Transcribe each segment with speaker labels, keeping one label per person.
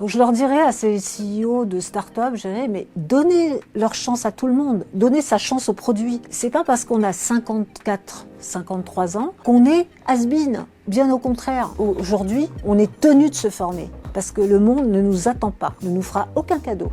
Speaker 1: Donc je leur dirais à ces CEO de start-up, je dirais, mais donnez leur chance à tout le monde, donnez sa chance au produit. C'est pas parce qu'on a 54, 53 ans qu'on est has-been. Bien au contraire, aujourd'hui, on est tenu de se former parce que le monde ne nous attend pas, ne nous fera aucun cadeau.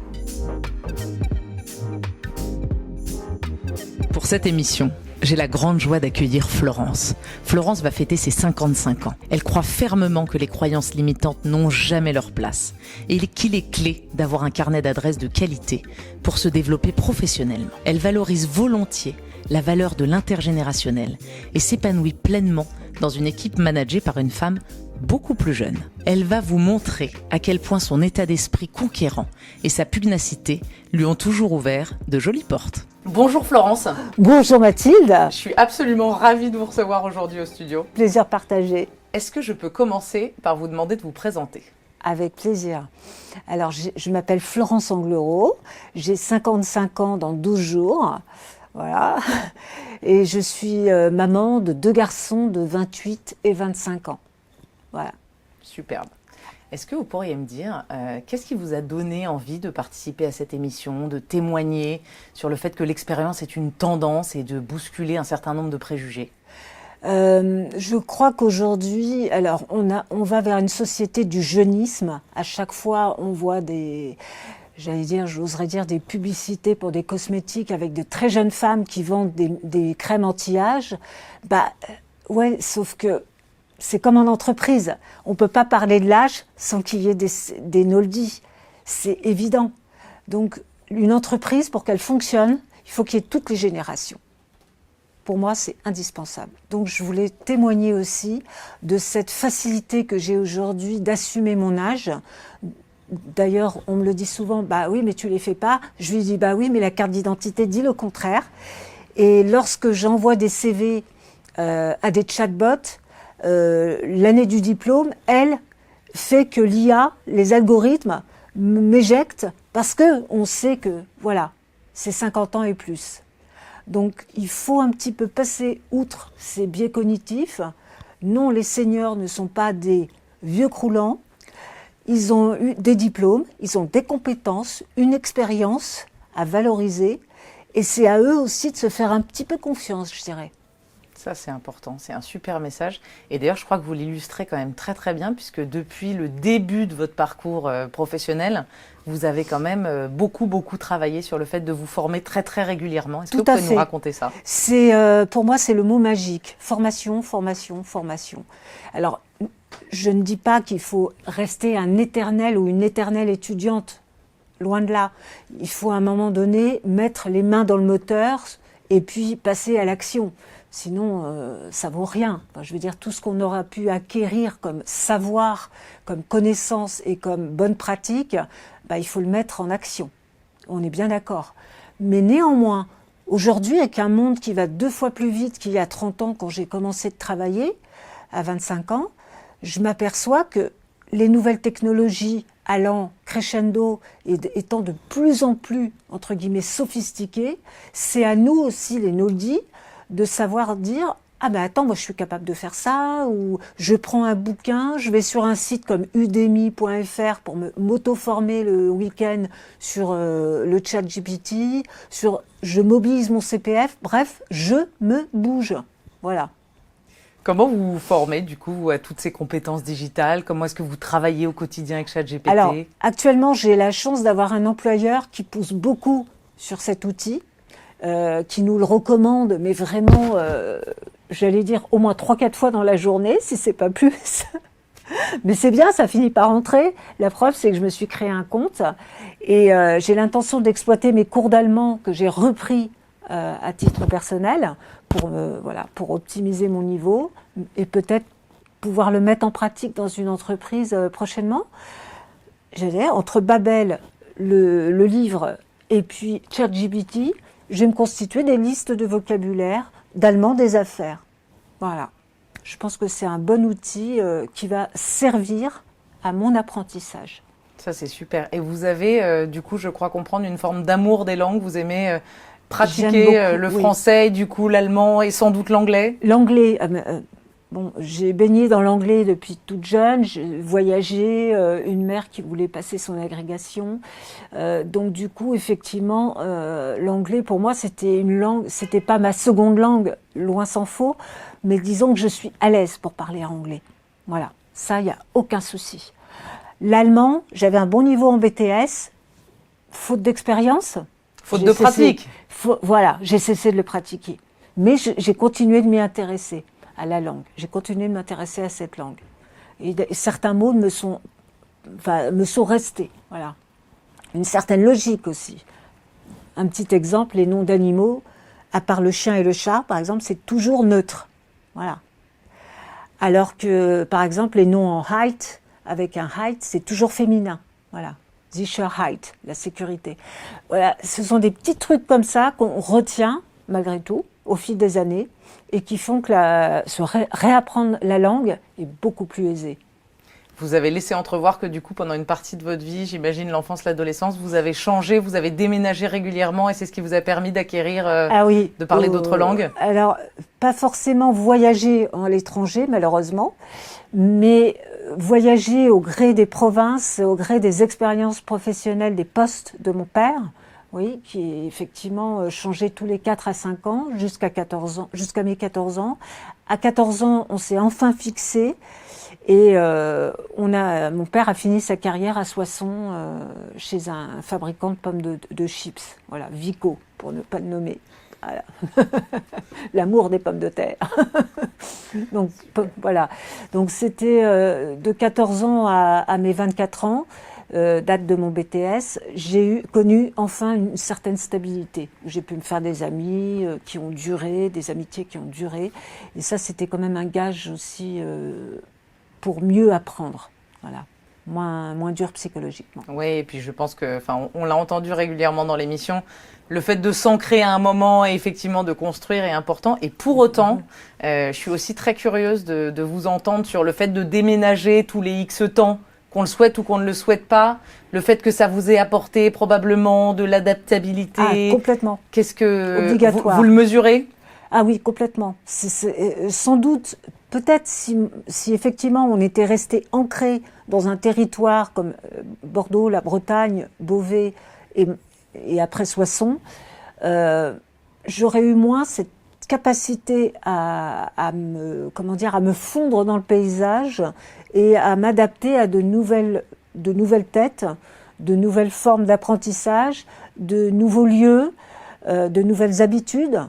Speaker 2: Pour cette émission, j'ai la grande joie d'accueillir Florence. Florence va fêter ses 55 ans. Elle croit fermement que les croyances limitantes n'ont jamais leur place et qu'il est clé d'avoir un carnet d'adresses de qualité pour se développer professionnellement. Elle valorise volontiers la valeur de l'intergénérationnel et s'épanouit pleinement dans une équipe managée par une femme beaucoup plus jeune. Elle va vous montrer à quel point son état d'esprit conquérant et sa pugnacité lui ont toujours ouvert de jolies portes. Bonjour Florence.
Speaker 1: Bonjour Mathilde.
Speaker 2: Je suis absolument ravie de vous recevoir aujourd'hui au studio.
Speaker 1: Plaisir partagé.
Speaker 2: Est-ce que je peux commencer par vous demander de vous présenter ?
Speaker 1: Avec plaisir. Alors, je m'appelle Florence Anglerot, j'ai 55 ans dans 12 jours, voilà, et je suis maman de 2 garçons de 28 et 25 ans. Voilà.
Speaker 2: Superbe. Est-ce que vous pourriez me dire, qu'est-ce qui vous a donné envie de participer à cette émission, de témoigner sur le fait que l'expérience est une tendance et de bousculer un certain nombre de préjugés ?
Speaker 1: Je crois qu'aujourd'hui, alors on va vers une société du jeunisme. À chaque fois, on voit j'oserais dire des publicités pour des cosmétiques avec de très jeunes femmes qui vendent des crèmes anti-âge. Ouais, sauf que c'est comme en entreprise. On peut pas parler de l'âge sans qu'il y ait des no-le-dit. C'est évident. Donc, une entreprise, pour qu'elle fonctionne, il faut qu'il y ait toutes les générations. Pour moi, c'est indispensable. Donc, je voulais témoigner aussi de cette facilité que j'ai aujourd'hui d'assumer mon âge. D'ailleurs, on me le dit souvent, bah oui, mais tu les fais pas. Je lui dis, bah oui, mais la carte d'identité dit le contraire. Et lorsque j'envoie des CV à des chatbots, l'année du diplôme, elle, fait que l'IA, les algorithmes, m'éjectent parce qu'on sait que, voilà, c'est 50 ans et plus. Donc, il faut un petit peu passer outre ces biais cognitifs. Non, les seniors ne sont pas des vieux croulants. Ils ont eu des diplômes, ils ont des compétences, une expérience à valoriser. Et c'est à eux aussi de se faire un petit peu confiance, je dirais.
Speaker 2: Ça, c'est important, c'est un super message. Et d'ailleurs, je crois que vous l'illustrez quand même très très bien, puisque depuis le début de votre parcours professionnel, vous avez quand même beaucoup travaillé sur le fait de vous former très très régulièrement. Est-ce que vous pouvez nous raconter ça ?
Speaker 1: Pour moi, c'est le mot magique. Formation, formation, formation. Alors, je ne dis pas qu'il faut rester un éternel ou une éternelle étudiante. Loin de là. Il faut à un moment donné mettre les mains dans le moteur et puis passer à l'action. Sinon, ça vaut rien. Enfin, je veux dire, tout ce qu'on aura pu acquérir comme savoir, comme connaissance et comme bonne pratique, il faut le mettre en action. On est bien d'accord. Mais néanmoins, aujourd'hui, avec un monde qui va 2 fois plus vite qu'il y a 30 ans quand j'ai commencé de travailler, à 25 ans, je m'aperçois que les nouvelles technologies allant crescendo et étant de plus en plus, entre guillemets, sophistiquées, c'est à nous aussi, les no-le-dit, de savoir dire « Ah ben attends, moi je suis capable de faire ça » ou « Je prends un bouquin, je vais sur un site comme udemy.fr pour m'auto-former le week-end sur le chat GPT, je mobilise mon CPF, bref, je me bouge. » Voilà.
Speaker 2: Comment vous vous formez du coup à toutes ces compétences digitales ? Comment est-ce que vous travaillez au quotidien avec ChatGPT ?
Speaker 1: Alors, actuellement, j'ai la chance d'avoir un employeur qui pousse beaucoup sur cet outil, qui nous le recommande, mais vraiment, j'allais dire au moins 3-4 fois dans la journée, si c'est pas plus. Mais c'est bien, ça finit par rentrer. La preuve, c'est que je me suis créé un compte et j'ai l'intention d'exploiter mes cours d'allemand que j'ai repris à titre personnel pour optimiser mon niveau et peut-être pouvoir le mettre en pratique dans une entreprise prochainement. J'allais dire, entre Babel, le livre et puis ChatGPT, je vais me constituer des listes de vocabulaire d'allemand des affaires. Voilà. Je pense que c'est un bon outil qui va servir à mon apprentissage.
Speaker 2: Ça, c'est super. Et vous avez, du coup, je crois comprendre, une forme d'amour des langues. Vous aimez pratiquer le français, du coup, l'allemand et sans doute l'anglais ?
Speaker 1: L'anglais, Bon, j'ai baigné dans l'anglais depuis toute jeune, j'ai voyagé, une mère qui voulait passer son agrégation. Donc du coup, effectivement, l'anglais pour moi c'était une langue, c'était pas ma seconde langue, loin s'en faut, mais disons que je suis à l'aise pour parler anglais. Voilà, ça, il n'y a aucun souci. L'allemand, j'avais un bon niveau en BTS, faute d'expérience.
Speaker 2: Faute de pratique.
Speaker 1: Voilà, j'ai cessé de le pratiquer. Mais j'ai continué de m'y intéresser à la langue. J'ai continué de m'intéresser à cette langue. Et certains mots me sont restés. Voilà. Une certaine logique aussi. Un petit exemple, les noms d'animaux, à part le chien et le chat, par exemple, c'est toujours neutre. Voilà. Alors que, par exemple, les noms en height, avec un height, c'est toujours féminin. Voilà. Sicherheit, la sécurité. Voilà, ce sont des petits trucs comme ça qu'on retient, malgré tout, au fil des années, et qui font que réapprendre la langue est beaucoup plus aisé.
Speaker 2: Vous avez laissé entrevoir que du coup, pendant une partie de votre vie, j'imagine l'enfance, l'adolescence, vous avez changé, vous avez déménagé régulièrement et c'est ce qui vous a permis d'acquérir, de parler d'autres langues?
Speaker 1: Alors, pas forcément voyager à l'étranger, malheureusement, mais voyager au gré des provinces, au gré des expériences professionnelles, des postes de mon père, oui, qui effectivement changeait tous les 4 à 5 ans, jusqu'à mes 14 ans. À 14 ans, on s'est enfin fixé et mon père a fini sa carrière à Soissons chez un fabricant de pommes de chips, voilà, Vico, pour ne pas le nommer. Voilà. L'amour des pommes de terre. Donc voilà. Donc c'était de 14 ans à mes 24 ans, date de mon BTS, j'ai connu enfin une certaine stabilité. J'ai pu me faire des amis qui ont duré, des amitiés qui ont duré. Et ça, c'était quand même un gage aussi pour mieux apprendre. Voilà. Moins dur psychologiquement.
Speaker 2: Oui, et puis je pense que, on l'a entendu régulièrement dans l'émission, le fait de s'ancrer à un moment et effectivement de construire est important. Et pour autant, je suis aussi très curieuse de vous entendre sur le fait de déménager tous les X temps, qu'on le souhaite ou qu'on ne le souhaite pas, le fait que ça vous ait apporté probablement de l'adaptabilité.
Speaker 1: Ah, complètement.
Speaker 2: Qu'est-ce que
Speaker 1: obligatoire.
Speaker 2: Vous le mesurez?
Speaker 1: Ah oui, complètement. Sans doute, peut-être si effectivement on était resté ancré dans un territoire comme Bordeaux, la Bretagne, Beauvais et après Soissons, j'aurais eu moins cette capacité à me fondre dans le paysage et à m'adapter à de nouvelles têtes, de nouvelles formes d'apprentissage, de nouveaux lieux, de nouvelles habitudes.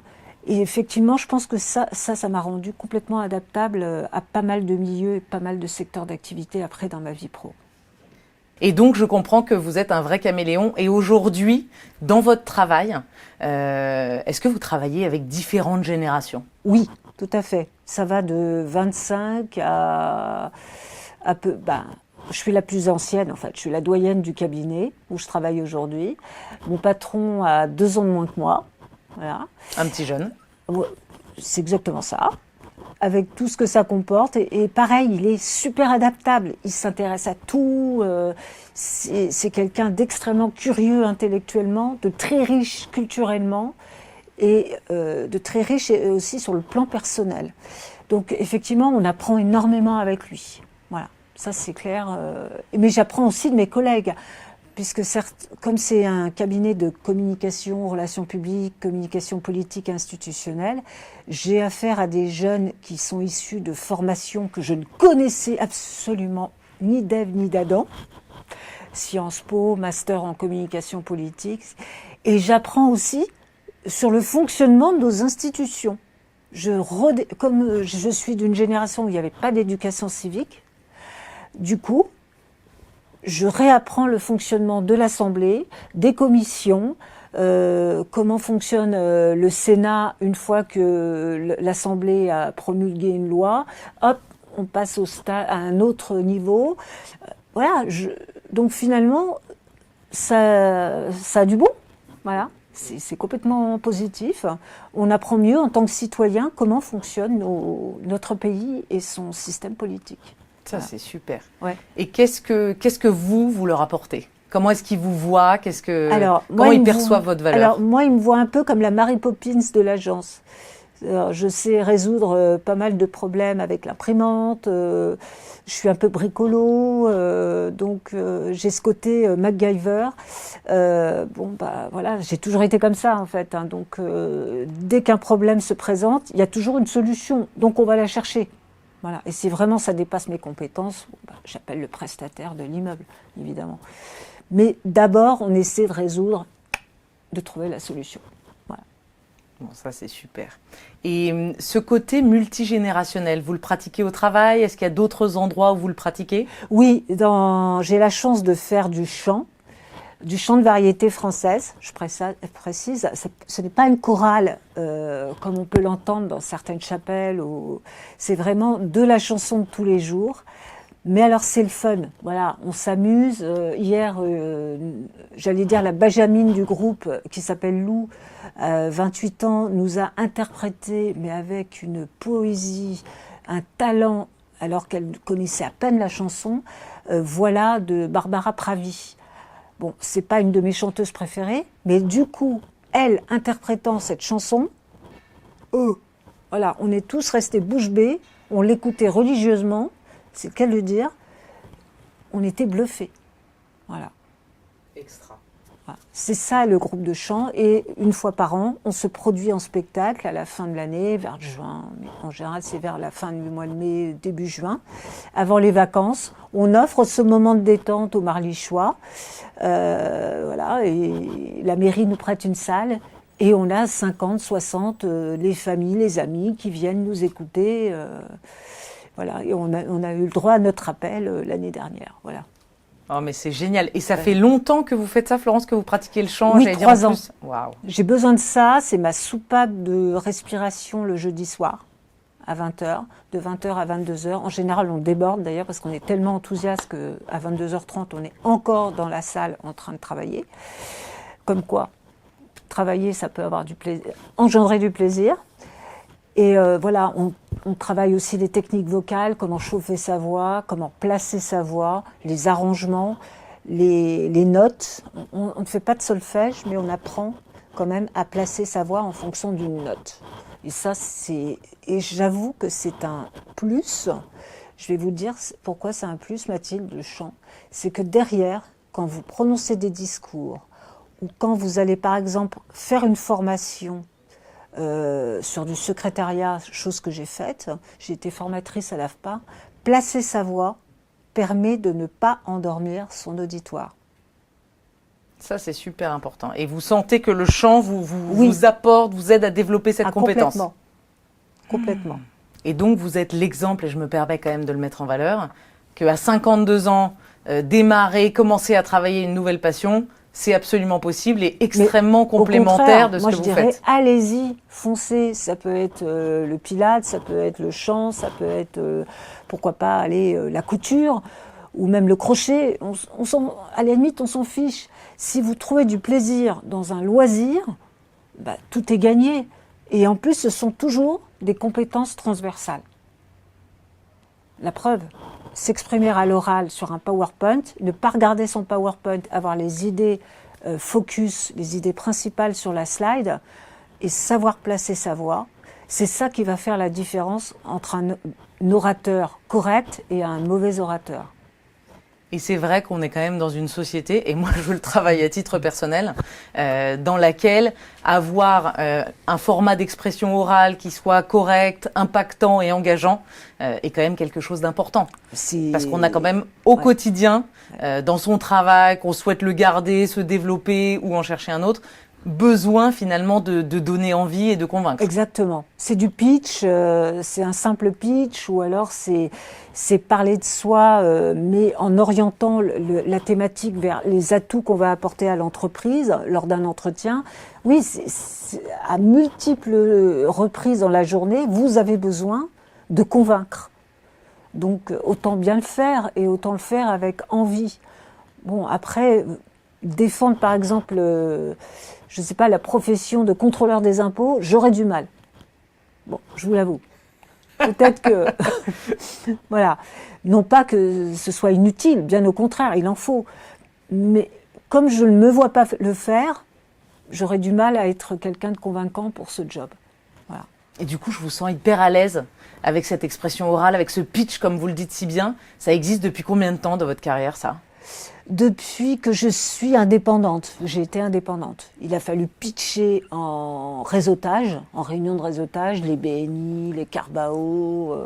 Speaker 1: Et effectivement, je pense que ça m'a rendu complètement adaptable à pas mal de milieux et pas mal de secteurs d'activité après dans ma vie pro.
Speaker 2: Et donc, je comprends que vous êtes un vrai caméléon. Et aujourd'hui, dans votre travail, est-ce que vous travaillez avec différentes générations?
Speaker 1: Oui, tout à fait. Ça va de 25 à peu... je suis la plus ancienne, en fait. Je suis la doyenne du cabinet où je travaille aujourd'hui. Mon patron a 2 ans de moins que moi. Voilà.
Speaker 2: Un petit jeune.
Speaker 1: C'est exactement ça. Avec tout ce que ça comporte. Et pareil, il est super adaptable. Il s'intéresse à tout. C'est quelqu'un d'extrêmement curieux intellectuellement, de très riche culturellement et de très riche aussi sur le plan personnel. Donc effectivement, on apprend énormément avec lui. Voilà, ça c'est clair. Mais j'apprends aussi de mes collègues. Puisque certes, comme c'est un cabinet de communication, relations publiques, communication politique institutionnelle, j'ai affaire à des jeunes qui sont issus de formations que je ne connaissais absolument ni d'Ève ni d'Adam, Sciences Po, master en communication politique, et j'apprends aussi sur le fonctionnement de nos institutions. Comme je suis d'une génération où il n'y avait pas d'éducation civique, du coup, je réapprends le fonctionnement de l'Assemblée, des commissions, comment fonctionne le Sénat une fois que l'Assemblée a promulgué une loi. Hop, on passe à un autre niveau. Voilà. Donc finalement, ça a du bon. Voilà. C'est complètement positif. On apprend mieux en tant que citoyen comment fonctionne notre pays et son système politique.
Speaker 2: Ça, voilà. C'est super.
Speaker 1: Ouais.
Speaker 2: Et qu'est-ce que vous leur apportez? Comment est-ce qu'ils vous voient? Comment ils perçoivent votre valeur?
Speaker 1: Alors, moi, ils me voient un peu comme la Mary Poppins de l'agence. Alors, je sais résoudre pas mal de problèmes avec l'imprimante. Je suis un peu bricolo, donc j'ai ce côté MacGyver. Voilà, j'ai toujours été comme ça en fait. Hein, donc dès qu'un problème se présente, il y a toujours une solution. Donc on va la chercher. Voilà. Et si vraiment ça dépasse mes compétences, j'appelle le prestataire de l'immeuble, évidemment. Mais d'abord, on essaie de résoudre, de trouver la solution. Voilà.
Speaker 2: Bon, ça c'est super. Et ce côté multigénérationnel, vous le pratiquez au travail? Est-ce qu'il y a d'autres endroits où vous le pratiquez?
Speaker 1: Oui, j'ai la chance de faire du chant de variété française, je précise. Ce n'est pas une chorale comme on peut l'entendre dans certaines chapelles. C'est vraiment de la chanson de tous les jours. Mais alors c'est le fun, voilà, on s'amuse. Hier, j'allais dire la Benjamine du groupe qui s'appelle Lou, 28 ans, nous a interprété, mais avec une poésie, un talent, alors qu'elle connaissait à peine la chanson, voilà, de Barbara Pravi. Bon, c'est pas une de mes chanteuses préférées, mais du coup, elle interprétant cette chanson, voilà, on est tous restés bouche bée, on l'écoutait religieusement. C'est le cas de le dire, on était bluffés. Voilà.
Speaker 2: Extra.
Speaker 1: Voilà. C'est ça le groupe de chant. Et une fois par an, on se produit en spectacle à la fin de l'année, vers juin. En général, c'est vers la fin du mois de mai, début juin. Avant les vacances, on offre ce moment de détente aux Marlichois. Voilà, et la mairie nous prête une salle. Et on a 50, 60, les familles, les amis qui viennent nous écouter. Voilà, et on a eu le droit à notre appel l'année dernière. Voilà.
Speaker 2: Oh, mais c'est génial. Et ça fait longtemps que vous faites ça, Florence, que vous pratiquez le chant?
Speaker 1: Oui, 3 ans.
Speaker 2: Waouh.
Speaker 1: J'ai besoin de ça. C'est ma soupape de respiration le jeudi soir, à 20h, de 20h à 22h. En général, on déborde d'ailleurs parce qu'on est tellement enthousiaste qu'à 22h30, on est encore dans la salle en train de travailler. Comme quoi, travailler, ça peut avoir engendrer du plaisir. Et voilà, on travaille aussi les techniques vocales, comment chauffer sa voix, comment placer sa voix, les arrangements, les notes. On ne fait pas de solfège, mais on apprend quand même à placer sa voix en fonction d'une note. Et ça, et j'avoue que c'est un plus. Je vais vous dire pourquoi c'est un plus, Mathilde, le chant. C'est que derrière, quand vous prononcez des discours, ou quand vous allez par exemple faire une formation, sur du secrétariat, chose que j'ai faite, j'ai été formatrice à l'AFPA, placer sa voix permet de ne pas endormir son auditoire.
Speaker 2: Ça, c'est super important. Et vous sentez que le chant vous apporte, vous aide à développer cette compétence?
Speaker 1: Complètement.
Speaker 2: Et donc, vous êtes l'exemple, et je me permets quand même de le mettre en valeur, qu'à 52 ans, démarrer, commencer à travailler une nouvelle passion, c'est absolument possible et extrêmement complémentaire de ce que vous faites. Moi, je dirais,
Speaker 1: allez-y, foncez. Ça peut être le pilates, ça peut être le chant, ça peut être, pourquoi pas, la couture ou même le crochet. À la limite, on s'en fiche. Si vous trouvez du plaisir dans un loisir, tout est gagné. Et en plus, ce sont toujours des compétences transversales. La preuve, s'exprimer à l'oral sur un PowerPoint, ne pas regarder son PowerPoint, avoir les idées focus, les idées principales sur la slide et savoir placer sa voix, c'est ça qui va faire la différence entre un orateur correct et un mauvais orateur.
Speaker 2: Et c'est vrai qu'on est quand même dans une société, et moi je le travaille à titre personnel, dans laquelle avoir un format d'expression orale qui soit correct, impactant et engageant est quand même quelque chose d'important. Parce qu'on a quand même au quotidien, dans son travail, qu'on souhaite le garder, se développer ou en chercher un autre, besoin finalement de donner envie et de convaincre.
Speaker 1: Exactement. C'est du pitch, c'est un simple pitch, ou alors c'est parler de soi, mais en orientant la thématique vers les atouts qu'on va apporter à l'entreprise lors d'un entretien. Oui, à multiples reprises dans la journée, vous avez besoin de convaincre. Donc autant bien le faire et autant le faire avec envie. Bon, après, défendre par exemple, je ne sais pas, la profession de contrôleur des impôts, j'aurais du mal. Bon, je vous l'avoue. Peut-être que, voilà, non pas que ce soit inutile, bien au contraire, il en faut. Mais comme je ne me vois pas le faire, j'aurais du mal à être quelqu'un de convaincant pour ce job. Voilà.
Speaker 2: Et du coup, je vous sens hyper à l'aise avec cette expression orale, avec ce pitch, comme vous le dites si bien. Ça existe depuis combien de temps dans votre carrière, ça?
Speaker 1: Depuis que je suis indépendante, j'ai été indépendante. Il a fallu pitcher en réseautage, en réunion de réseautage, les BNI, les Carbao,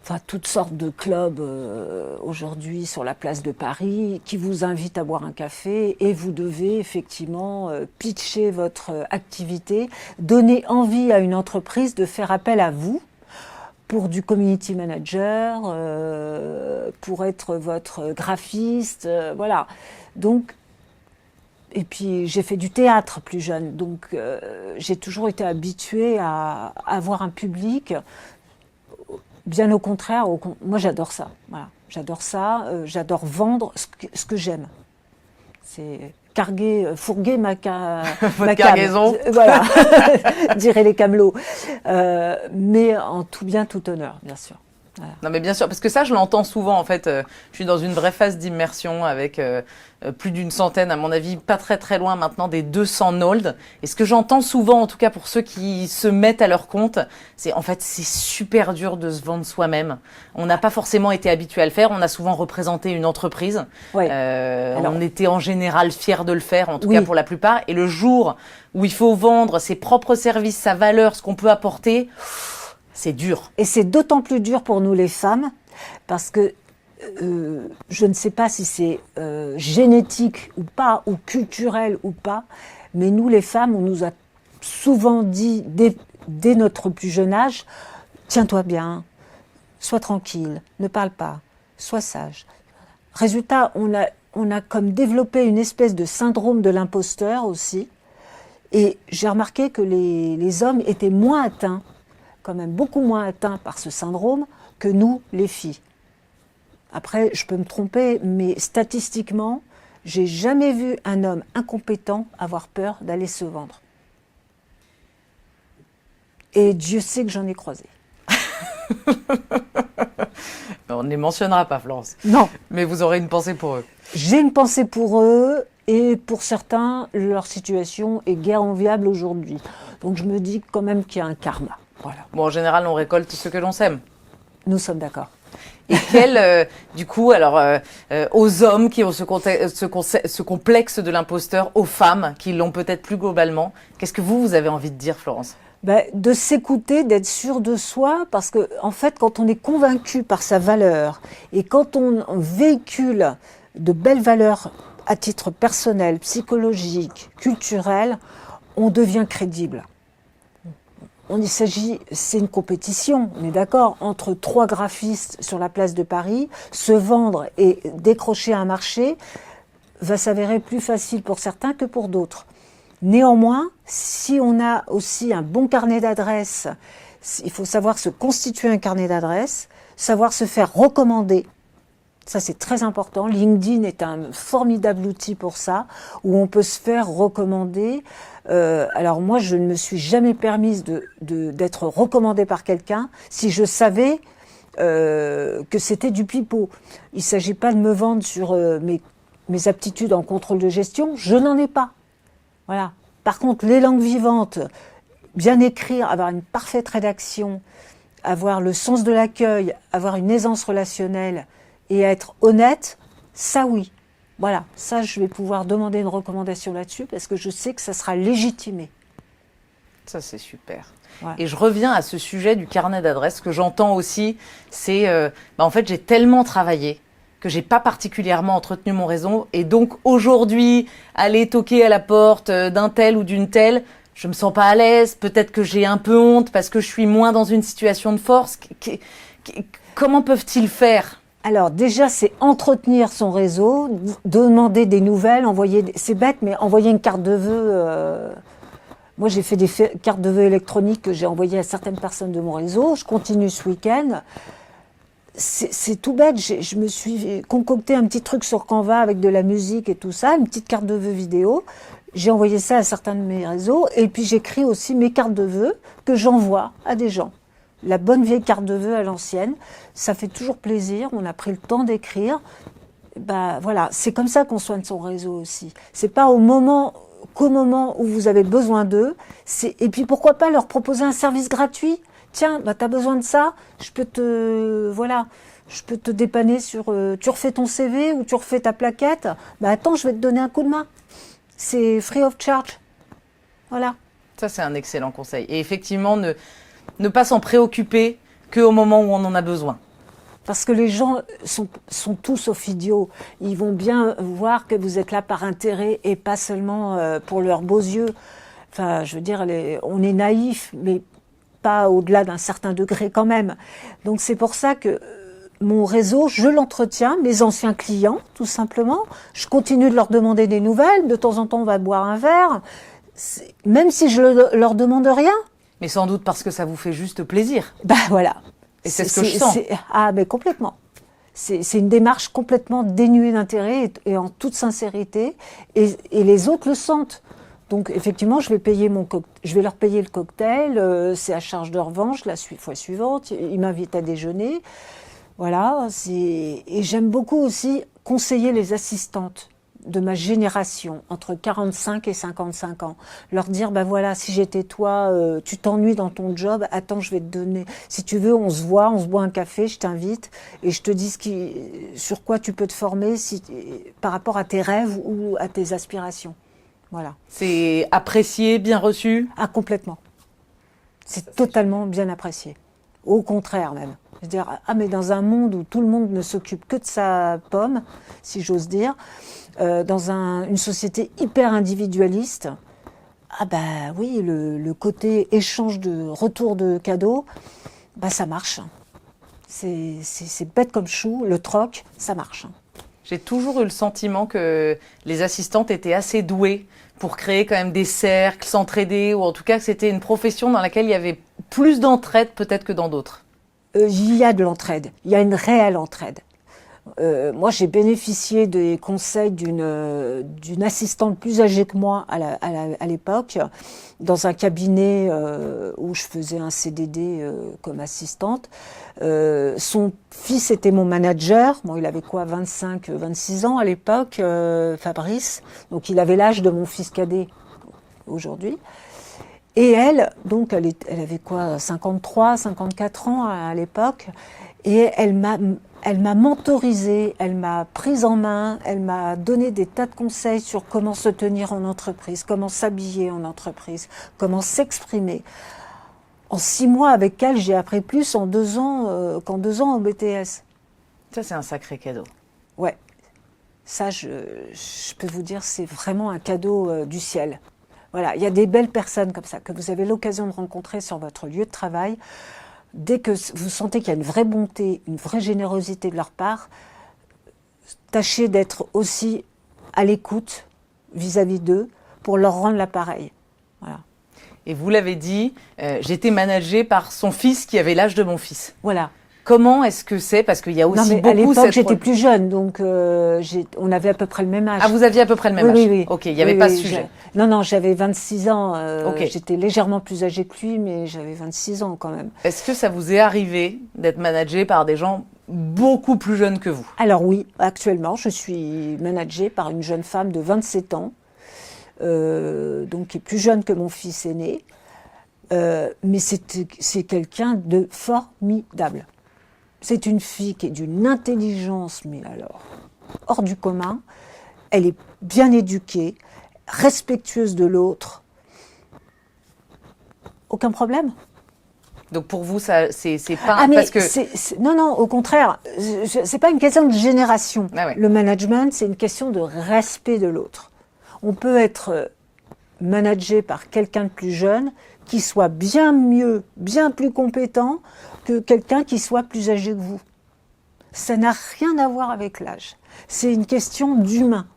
Speaker 1: enfin toutes sortes de clubs aujourd'hui sur la place de Paris qui vous invitent à boire un café et vous devez effectivement pitcher votre activité, donner envie à une entreprise de faire appel à vous pour du community manager, pour être votre graphiste, voilà. Donc, et puis j'ai fait du théâtre plus jeune, donc j'ai toujours été habituée à avoir un public. Bien au contraire, moi j'adore ça. Voilà. J'adore ça, j'adore vendre ce que j'aime. C'est fourguer ma
Speaker 2: cargaison.
Speaker 1: Voilà, diraient les camelots. Mais en tout bien, tout honneur, bien sûr. Voilà.
Speaker 2: Non mais bien sûr, parce que ça je l'entends souvent en fait, je suis dans une vraie phase d'immersion avec plus d'une centaine, à mon avis pas très très loin maintenant des 200 Nolds, et ce que j'entends souvent en tout cas pour ceux qui se mettent à leur compte, c'est en fait c'est super dur de se vendre soi-même, on n'a pas forcément été habitué à le faire, on a souvent représenté une entreprise,
Speaker 1: oui.
Speaker 2: On était en général fiers de le faire, en tout cas pour la plupart, et le jour où il faut vendre ses propres services, sa valeur, ce qu'on peut apporter, c'est dur.
Speaker 1: Et c'est d'autant plus dur pour nous les femmes, parce que je ne sais pas si c'est génétique ou pas, ou culturel ou pas, mais nous les femmes, on nous a souvent dit dès notre plus jeune âge, tiens-toi bien, sois tranquille, ne parle pas, sois sage. Résultat, on a comme développé une espèce de syndrome de l'imposteur aussi, et j'ai remarqué que les hommes étaient moins atteints, quand même beaucoup moins atteints par ce syndrome que nous, les filles. Après, je peux me tromper, mais statistiquement, j'ai jamais vu un homme incompétent avoir peur d'aller se vendre. Et Dieu sait que j'en ai croisé.
Speaker 2: On ne les mentionnera pas, Florence.
Speaker 1: Non.
Speaker 2: Mais vous aurez une pensée pour eux.
Speaker 1: J'ai une pensée pour eux, et pour certains, leur situation est guère enviable aujourd'hui. Donc je me dis quand même qu'il y a un karma. Voilà.
Speaker 2: Bon, en général, on récolte ce que l'on sème.
Speaker 1: Nous sommes d'accord.
Speaker 2: Et du coup, alors, aux hommes qui ont ce complexe de l'imposteur, aux femmes qui l'ont peut-être plus globalement, qu'est-ce que vous avez envie de dire, Florence?
Speaker 1: De s'écouter, d'être sûr de soi, parce que en fait, quand on est convaincu par sa valeur et quand on véhicule de belles valeurs à titre personnel, psychologique, culturel, on devient crédible. C'est une compétition, on est d'accord, entre 3 graphistes sur la place de Paris, se vendre et décrocher un marché va s'avérer plus facile pour certains que pour d'autres. Néanmoins, si on a aussi un bon carnet d'adresses, il faut savoir se constituer un carnet d'adresses, savoir se faire recommander. Ça, c'est très important. LinkedIn est un formidable outil pour ça, où on peut se faire recommander. Alors moi, je ne me suis jamais permise d'être recommandée par quelqu'un si je savais que c'était du pipeau. Il ne s'agit pas de me vendre sur mes aptitudes en contrôle de gestion. Je n'en ai pas. Voilà. Par contre, les langues vivantes, bien écrire, avoir une parfaite rédaction, avoir le sens de l'accueil, avoir une aisance relationnelle, et être honnête, ça oui. Voilà, ça je vais pouvoir demander une recommandation là-dessus parce que je sais que ça sera légitimé.
Speaker 2: Ça c'est super.
Speaker 1: Ouais.
Speaker 2: Et je reviens à ce sujet du carnet d'adresses. Ce que j'entends aussi, c'est en fait j'ai tellement travaillé que j'ai pas particulièrement entretenu mon réseau et donc aujourd'hui aller toquer à la porte d'un tel ou d'une telle, je me sens pas à l'aise. Peut-être que j'ai un peu honte parce que je suis moins dans une situation de force. Comment peuvent-ils faire ?
Speaker 1: Alors déjà, c'est entretenir son réseau, demander des nouvelles, c'est bête, mais envoyer une carte de vœux. Moi, j'ai fait des cartes de vœux électroniques que j'ai envoyées à certaines personnes de mon réseau. Je continue ce week-end. C'est tout bête. Je me suis concocté un petit truc sur Canva avec de la musique et tout ça, une petite carte de vœux vidéo. J'ai envoyé ça à certains de mes réseaux. Et puis, j'écris aussi mes cartes de vœux que j'envoie à des gens. La bonne vieille carte de vœux à l'ancienne, ça fait toujours plaisir, on a pris le temps d'écrire. Voilà, c'est comme ça qu'on soigne son réseau aussi. C'est pas au moment qu'au moment où vous avez besoin d'eux. Et puis pourquoi pas leur proposer un service gratuit. Tiens, bah, t'as besoin de ça, je peux te dépanner sur... tu refais ton CV ou tu refais ta plaquette. Bah attends, je vais te donner un coup de main. C'est free of charge. Voilà.
Speaker 2: Ça, c'est un excellent conseil. Et effectivement, ne pas s'en préoccuper qu'au moment où on en a besoin.
Speaker 1: Parce que les gens sont tous sauf idiots. Ils vont bien voir que vous êtes là par intérêt et pas seulement pour leurs beaux yeux. Enfin, je veux dire, on est naïf, mais pas au-delà d'un certain degré quand même. Donc c'est pour ça que mon réseau, je l'entretiens, mes anciens clients, tout simplement. Je continue de leur demander des nouvelles. De temps en temps, on va boire un verre. Même si je leur demande rien.
Speaker 2: Mais sans doute parce que ça vous fait juste plaisir.
Speaker 1: Bah voilà.
Speaker 2: Et c'est ce que je sens.
Speaker 1: Ah, mais complètement. C'est une démarche complètement dénuée d'intérêt et en toute sincérité. Et les autres le sentent. Donc, effectivement, je vais leur payer le cocktail. C'est à charge de revanche la fois suivante. Ils m'invitent à déjeuner. Voilà. Et j'aime beaucoup aussi conseiller les assistantes de ma génération, entre 45 et 55 ans. Leur dire, bah voilà, si j'étais toi, tu t'ennuies dans ton job, attends, je vais te donner. Si tu veux, on se boit un café, je t'invite, et je te dis sur quoi tu peux te former par rapport à tes rêves ou à tes aspirations. Voilà.
Speaker 2: C'est apprécié, bien reçu?
Speaker 1: Ah, complètement. C'est totalement bien apprécié. Au contraire, même. C'est-à-dire, mais dans un monde où tout le monde ne s'occupe que de sa pomme, si j'ose dire, dans une société hyper individualiste, ah bah oui, le côté échange de retour de cadeaux, bah ça marche. C'est bête comme chou, le troc, ça marche.
Speaker 2: J'ai toujours eu le sentiment que les assistantes étaient assez douées pour créer quand même des cercles, s'entraider, ou en tout cas que c'était une profession dans laquelle il y avait plus d'entraide peut-être que dans d'autres.
Speaker 1: Il y a de l'entraide, il y a une réelle entraide. Moi, j'ai bénéficié des conseils d'une assistante plus âgée que moi à l'époque, dans un cabinet où je faisais un CDD comme assistante. Son fils était mon manager. Bon, il avait quoi, 25, 26 ans à l'époque, Fabrice. Donc, il avait l'âge de mon fils cadet aujourd'hui. Et elle, donc, elle avait quoi, 53, 54 ans à l'époque. Et elle m'a mentorisée, elle m'a prise en main, elle m'a donné des tas de conseils sur comment se tenir en entreprise, comment s'habiller en entreprise, comment s'exprimer. En 6 mois avec elle, j'ai appris plus en 2 ans qu'en 2 ans au BTS.
Speaker 2: Ça, c'est un sacré cadeau.
Speaker 1: Ouais. Ça, je peux vous dire, c'est vraiment un cadeau du ciel. Voilà, il y a des belles personnes comme ça que vous avez l'occasion de rencontrer sur votre lieu de travail. Dès que vous sentez qu'il y a une vraie bonté, une vraie générosité de leur part, tâchez d'être aussi à l'écoute vis-à-vis d'eux pour leur rendre l'appareil. Voilà.
Speaker 2: Et vous l'avez dit, j'étais managée par son fils qui avait l'âge de mon fils.
Speaker 1: Voilà.
Speaker 2: Comment est-ce que c'est? Parce qu'il y a aussi beaucoup...
Speaker 1: À l'époque, j'étais plus jeune, donc on avait à peu près le même âge.
Speaker 2: Ah, vous aviez à peu près le même âge?
Speaker 1: Oui.
Speaker 2: Ok, il n'y avait pas ce sujet.
Speaker 1: Non, j'avais 26 ans.
Speaker 2: Okay.
Speaker 1: J'étais légèrement plus âgée que lui, mais j'avais 26 ans quand même.
Speaker 2: Est-ce que ça vous est arrivé d'être managée par des gens beaucoup plus jeunes que vous?
Speaker 1: Alors oui, actuellement, je suis managée par une jeune femme de 27 ans, donc qui est plus jeune que mon fils aîné. Mais c'est quelqu'un de formidable. C'est une fille qui est d'une intelligence, mais alors, hors du commun. Elle est bien éduquée, respectueuse de l'autre. Aucun problème.
Speaker 2: Donc pour vous, ça, c'est pas parce que...
Speaker 1: Non, au contraire, c'est pas une question de génération.
Speaker 2: Ah ouais.
Speaker 1: Le management, c'est une question de respect de l'autre. On peut être managé par quelqu'un de plus jeune qui soit bien mieux, bien plus compétent que quelqu'un qui soit plus âgé que vous. Ça n'a rien à voir avec l'âge. C'est une question d'humain.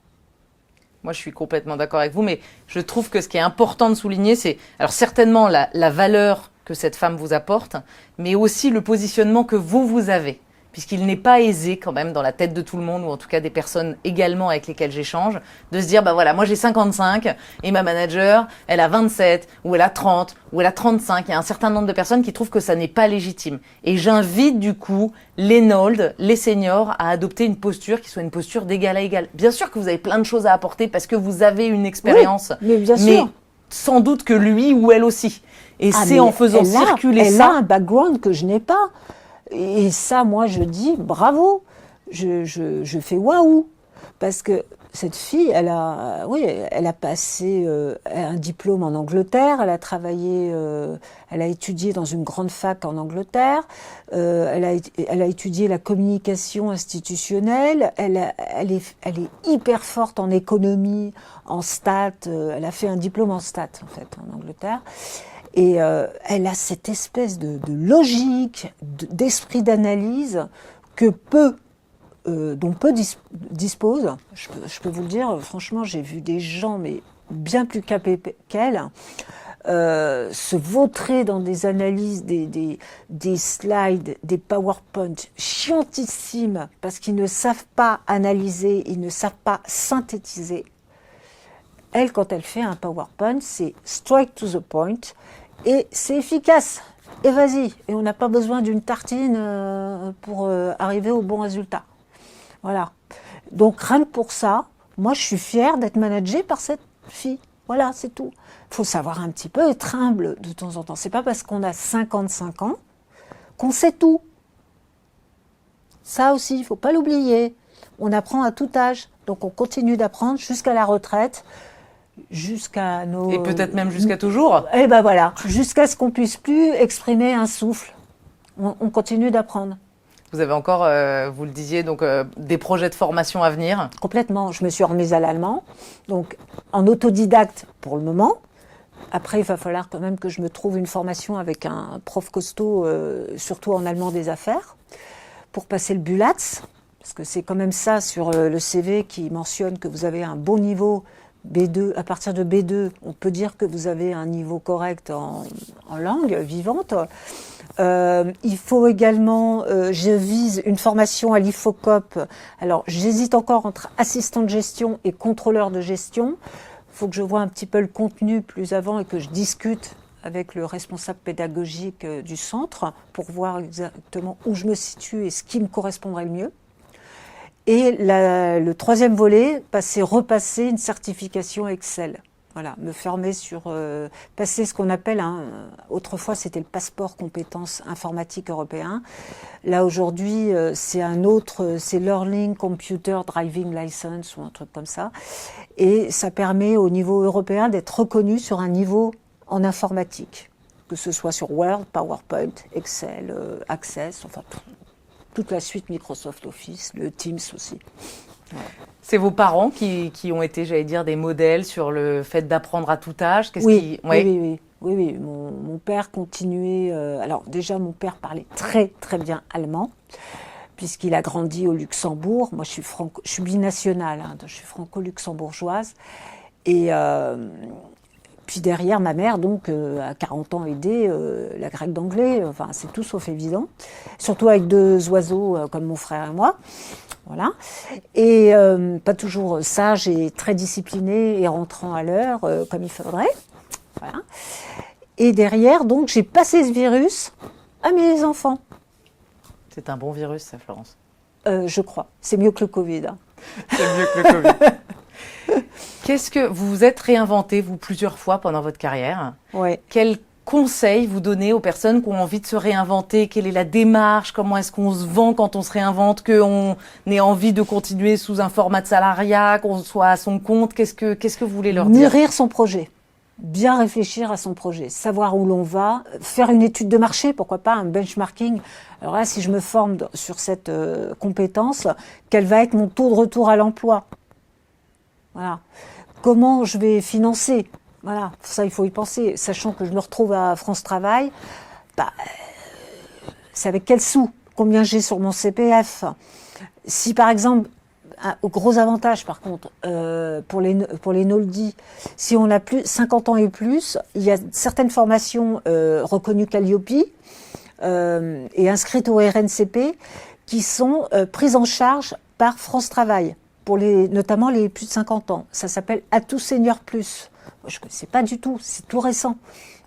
Speaker 2: Moi, je suis complètement d'accord avec vous, mais je trouve que ce qui est important de souligner, c'est alors certainement la valeur que cette femme vous apporte, mais aussi le positionnement que vous avez. puisqu'il n'est pas aisé quand même dans la tête de tout le monde, ou en tout cas des personnes également avec lesquelles j'échange, de se dire, bah voilà, moi j'ai 55 et ma manager, elle a 27, ou elle a 30, ou elle a 35. Il y a un certain nombre de personnes qui trouvent que ça n'est pas légitime. Et j'invite du coup les NOLD, les seniors, à adopter une posture qui soit une posture d'égal à égal. Bien sûr que vous avez plein de choses à apporter parce que vous avez une expérience,
Speaker 1: oui, mais bien sûr.
Speaker 2: Sans doute que lui ou elle aussi. Et c'est en faisant circuler ça...
Speaker 1: Elle a un background que je n'ai pas. Et ça, moi, je dis bravo. Je fais waouh. Parce que cette fille, elle a passé un diplôme en Angleterre. Elle a travaillé, elle a étudié dans une grande fac en Angleterre. Elle a étudié la communication institutionnelle. Elle est hyper forte en économie, en stats. Elle a fait un diplôme en stats, en fait, en Angleterre. Et elle a cette espèce de logique, d'esprit d'analyse dont peu disposent. Je peux vous le dire, franchement, j'ai vu des gens, mais bien plus capés qu'elle, se vautrer dans des analyses, des slides, des PowerPoint chiantissimes, parce qu'ils ne savent pas analyser, ils ne savent pas synthétiser. Elle, quand elle fait un PowerPoint, c'est straight to the point et c'est efficace. Et vas-y. Et on n'a pas besoin d'une tartine pour arriver au bon résultat. Voilà. Donc, rien que pour ça, moi, je suis fière d'être managée par cette fille. Voilà, c'est tout. Il faut savoir un petit peu être humble de temps en temps. C'est pas parce qu'on a 55 ans qu'on sait tout. Ça aussi, il faut pas l'oublier. On apprend à tout âge. Donc, on continue d'apprendre jusqu'à la retraite. Jusqu'à nos...
Speaker 2: Et peut-être même jusqu'à toujours.
Speaker 1: Et ben voilà, jusqu'à ce qu'on puisse plus exprimer un souffle. On continue d'apprendre.
Speaker 2: Vous avez encore, vous le disiez, donc des projets de formation à venir.
Speaker 1: Complètement. Je me suis remise à l'allemand, donc en autodidacte pour le moment. Après, il va falloir quand même que je me trouve une formation avec un prof costaud, surtout en allemand des affaires, pour passer le BULATS, parce que c'est quand même ça sur le CV qui mentionne que vous avez un bon niveau B2, à partir de B2, on peut dire que vous avez un niveau correct en langue vivante. Il faut également, je vise une formation à l'IFOCOP. Alors, j'hésite encore entre assistant de gestion et contrôleur de gestion. Il faut que je vois un petit peu le contenu plus avant et que je discute avec le responsable pédagogique du centre pour voir exactement où je me situe et ce qui me correspondrait le mieux. Et le troisième volet, c'est repasser une certification Excel. Voilà, me former sur, passer ce qu'on appelle, autrefois c'était le passeport compétences informatiques européen. Là aujourd'hui, c'est un autre, c'est Learning Computer Driving License ou un truc comme ça. Et ça permet au niveau européen d'être reconnu sur un niveau en informatique, que ce soit sur Word, PowerPoint, Excel, Access, enfin toute la suite Microsoft Office, le Teams aussi. Ouais.
Speaker 2: C'est vos parents qui ont été, j'allais dire, des modèles sur le fait d'apprendre à tout âge.
Speaker 1: Oui. Mon père continuait. Alors déjà, mon père parlait très très bien allemand, puisqu'il a grandi au Luxembourg. Moi, je suis binationale, je suis franco-luxembourgeoise. Et puis derrière, ma mère, donc, à 40 ans, aidé la grecque d'anglais. Enfin, c'est tout sauf évident. Surtout avec deux oiseaux comme mon frère et moi. Voilà. Et pas toujours sage et très discipliné et rentrant à l'heure comme il faudrait. Voilà. Et derrière, donc, j'ai passé ce virus à mes enfants.
Speaker 2: C'est un bon virus, ça, Florence.
Speaker 1: Je crois. C'est mieux que le Covid.
Speaker 2: C'est mieux que le Covid. Qu'est-ce que vous vous êtes réinventé, vous, plusieurs fois pendant votre carrière?
Speaker 1: Ouais.
Speaker 2: Quels conseils vous donnez aux personnes qui ont envie de se réinventer? Quelle est la démarche? Comment est-ce qu'on se vend quand on se réinvente? Qu'on ait envie de continuer sous un format de salariat, qu'on soit à son compte? Qu'est-ce que vous voulez leur dire?
Speaker 1: Mûrir son projet. Bien réfléchir à son projet, savoir où l'on va, faire une étude de marché, pourquoi pas un benchmarking. Alors là, si je me forme sur cette compétence, quel va être mon taux de retour à l'emploi? Voilà. Comment je vais financer? Voilà, ça il faut y penser. Sachant que je me retrouve à France Travail, c'est avec quels sous? Combien j'ai sur mon CPF? Si par exemple, gros avantage par contre, pour les Noldi, si on a plus 50 ans et plus, il y a certaines formations reconnues Calliope et inscrites au RNCP qui sont prises en charge par France Travail, pour notamment les plus de 50 ans. Ça s'appelle Atout Senior Plus. Moi, je ne connaissais pas du tout, c'est tout récent.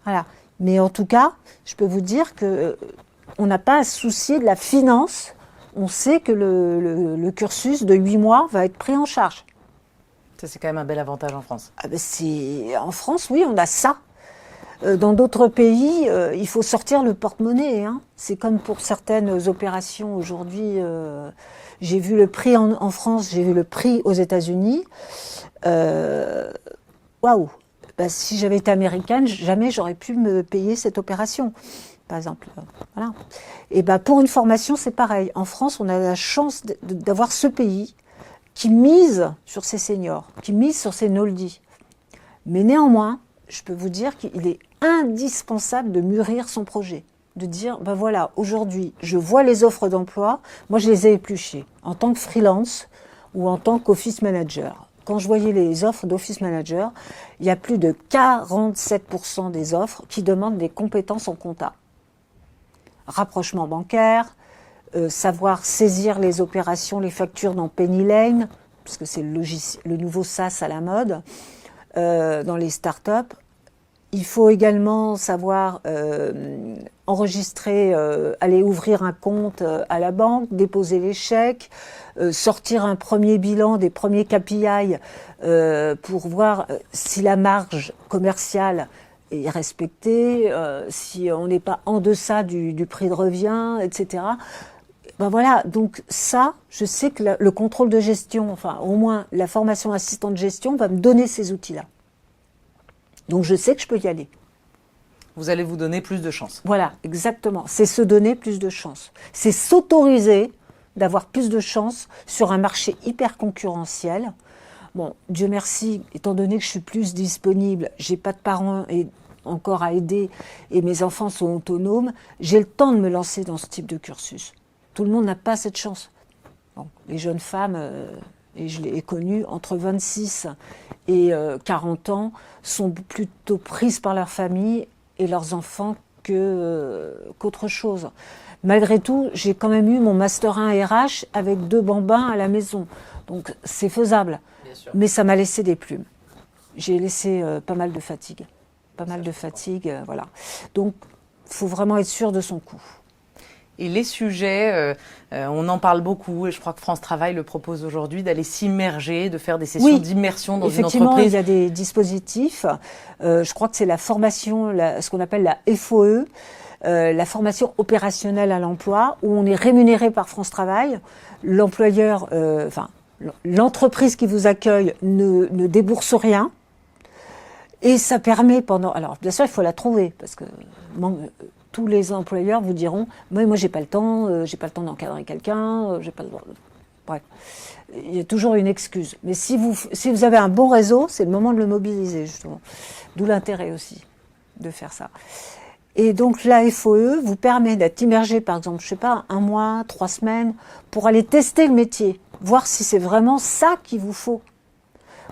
Speaker 1: Voilà. Mais en tout cas, je peux vous dire que on n'a pas à se soucier de la finance. On sait que le cursus de 8 mois va être pris en charge.
Speaker 2: Ça, c'est quand même un bel avantage en France.
Speaker 1: Ah ben en France, oui, on a ça. Dans d'autres pays, il faut sortir le porte-monnaie. Hein. C'est comme pour certaines opérations aujourd'hui. J'ai vu le prix en France, j'ai vu le prix aux États-Unis. Waouh! Ben, si j'avais été américaine, jamais j'aurais pu me payer cette opération, par exemple. Voilà. Et ben, pour une formation, c'est pareil. En France, on a la chance d'avoir ce pays qui mise sur ses seniors, qui mise sur ses no-le-dit. Mais néanmoins, je peux vous dire qu'il est indispensable de mûrir son projet, de dire, ben voilà, aujourd'hui, je vois les offres d'emploi, moi je les ai épluchées, en tant que freelance ou en tant qu'office manager. Quand je voyais les offres d'office manager, il y a plus de 47% des offres qui demandent des compétences en compta. Rapprochement bancaire, savoir saisir les opérations, les factures dans Penny Lane, parce que c'est le nouveau SaaS à la mode, dans les startups. Il faut également savoir enregistrer, aller ouvrir un compte à la banque, déposer les chèques, sortir un premier bilan, des premiers KPI pour voir si la marge commerciale est respectée, si on n'est pas en deçà du prix de revient, etc. Ben voilà, donc ça, je sais que le contrôle de gestion, enfin au moins la formation assistant de gestion va me donner ces outils-là. Donc je sais que je peux y aller.
Speaker 2: Vous allez vous donner plus de chance.
Speaker 1: Voilà, exactement. C'est se donner plus de chance. C'est s'autoriser d'avoir plus de chance sur un marché hyper concurrentiel. Bon, Dieu merci, étant donné que je suis plus disponible, j'ai pas de parents encore à aider et mes enfants sont autonomes, j'ai le temps de me lancer dans ce type de cursus. Tout le monde n'a pas cette chance. Bon, les jeunes femmes, et je l'ai connu, entre 26 et 40 ans, sont plutôt prises par leur famille et leurs enfants qu'autre chose. Malgré tout, j'ai quand même eu mon Master 1 RH avec 2 bambins à la maison. Donc c'est faisable. Mais ça m'a laissé des plumes. J'ai laissé pas mal de fatigue. Voilà. Donc il faut vraiment être sûr de son coup.
Speaker 2: Et les sujets, on en parle beaucoup, et je crois que France Travail le propose aujourd'hui, d'aller s'immerger, de faire des sessions d'immersion dans une entreprise.
Speaker 1: Effectivement, il y a des dispositifs. Je crois que c'est la formation, ce qu'on appelle la FOE, la formation opérationnelle à l'emploi, où on est rémunéré par France Travail. L'employeur, l'entreprise qui vous accueille ne débourse rien. Et ça permet pendant... Alors, bien sûr, il faut la trouver, parce que... tous les employeurs vous diront moi j'ai pas le temps d'encadrer quelqu'un, j'ai pas le droit. Bref, il y a toujours une excuse. Mais si vous avez un bon réseau, c'est le moment de le mobiliser justement. D'où l'intérêt aussi de faire ça. Et donc la FOE vous permet d'être immergé, par exemple, je sais pas, 1 mois, 3 semaines, pour aller tester le métier, voir si c'est vraiment ça qu'il vous faut.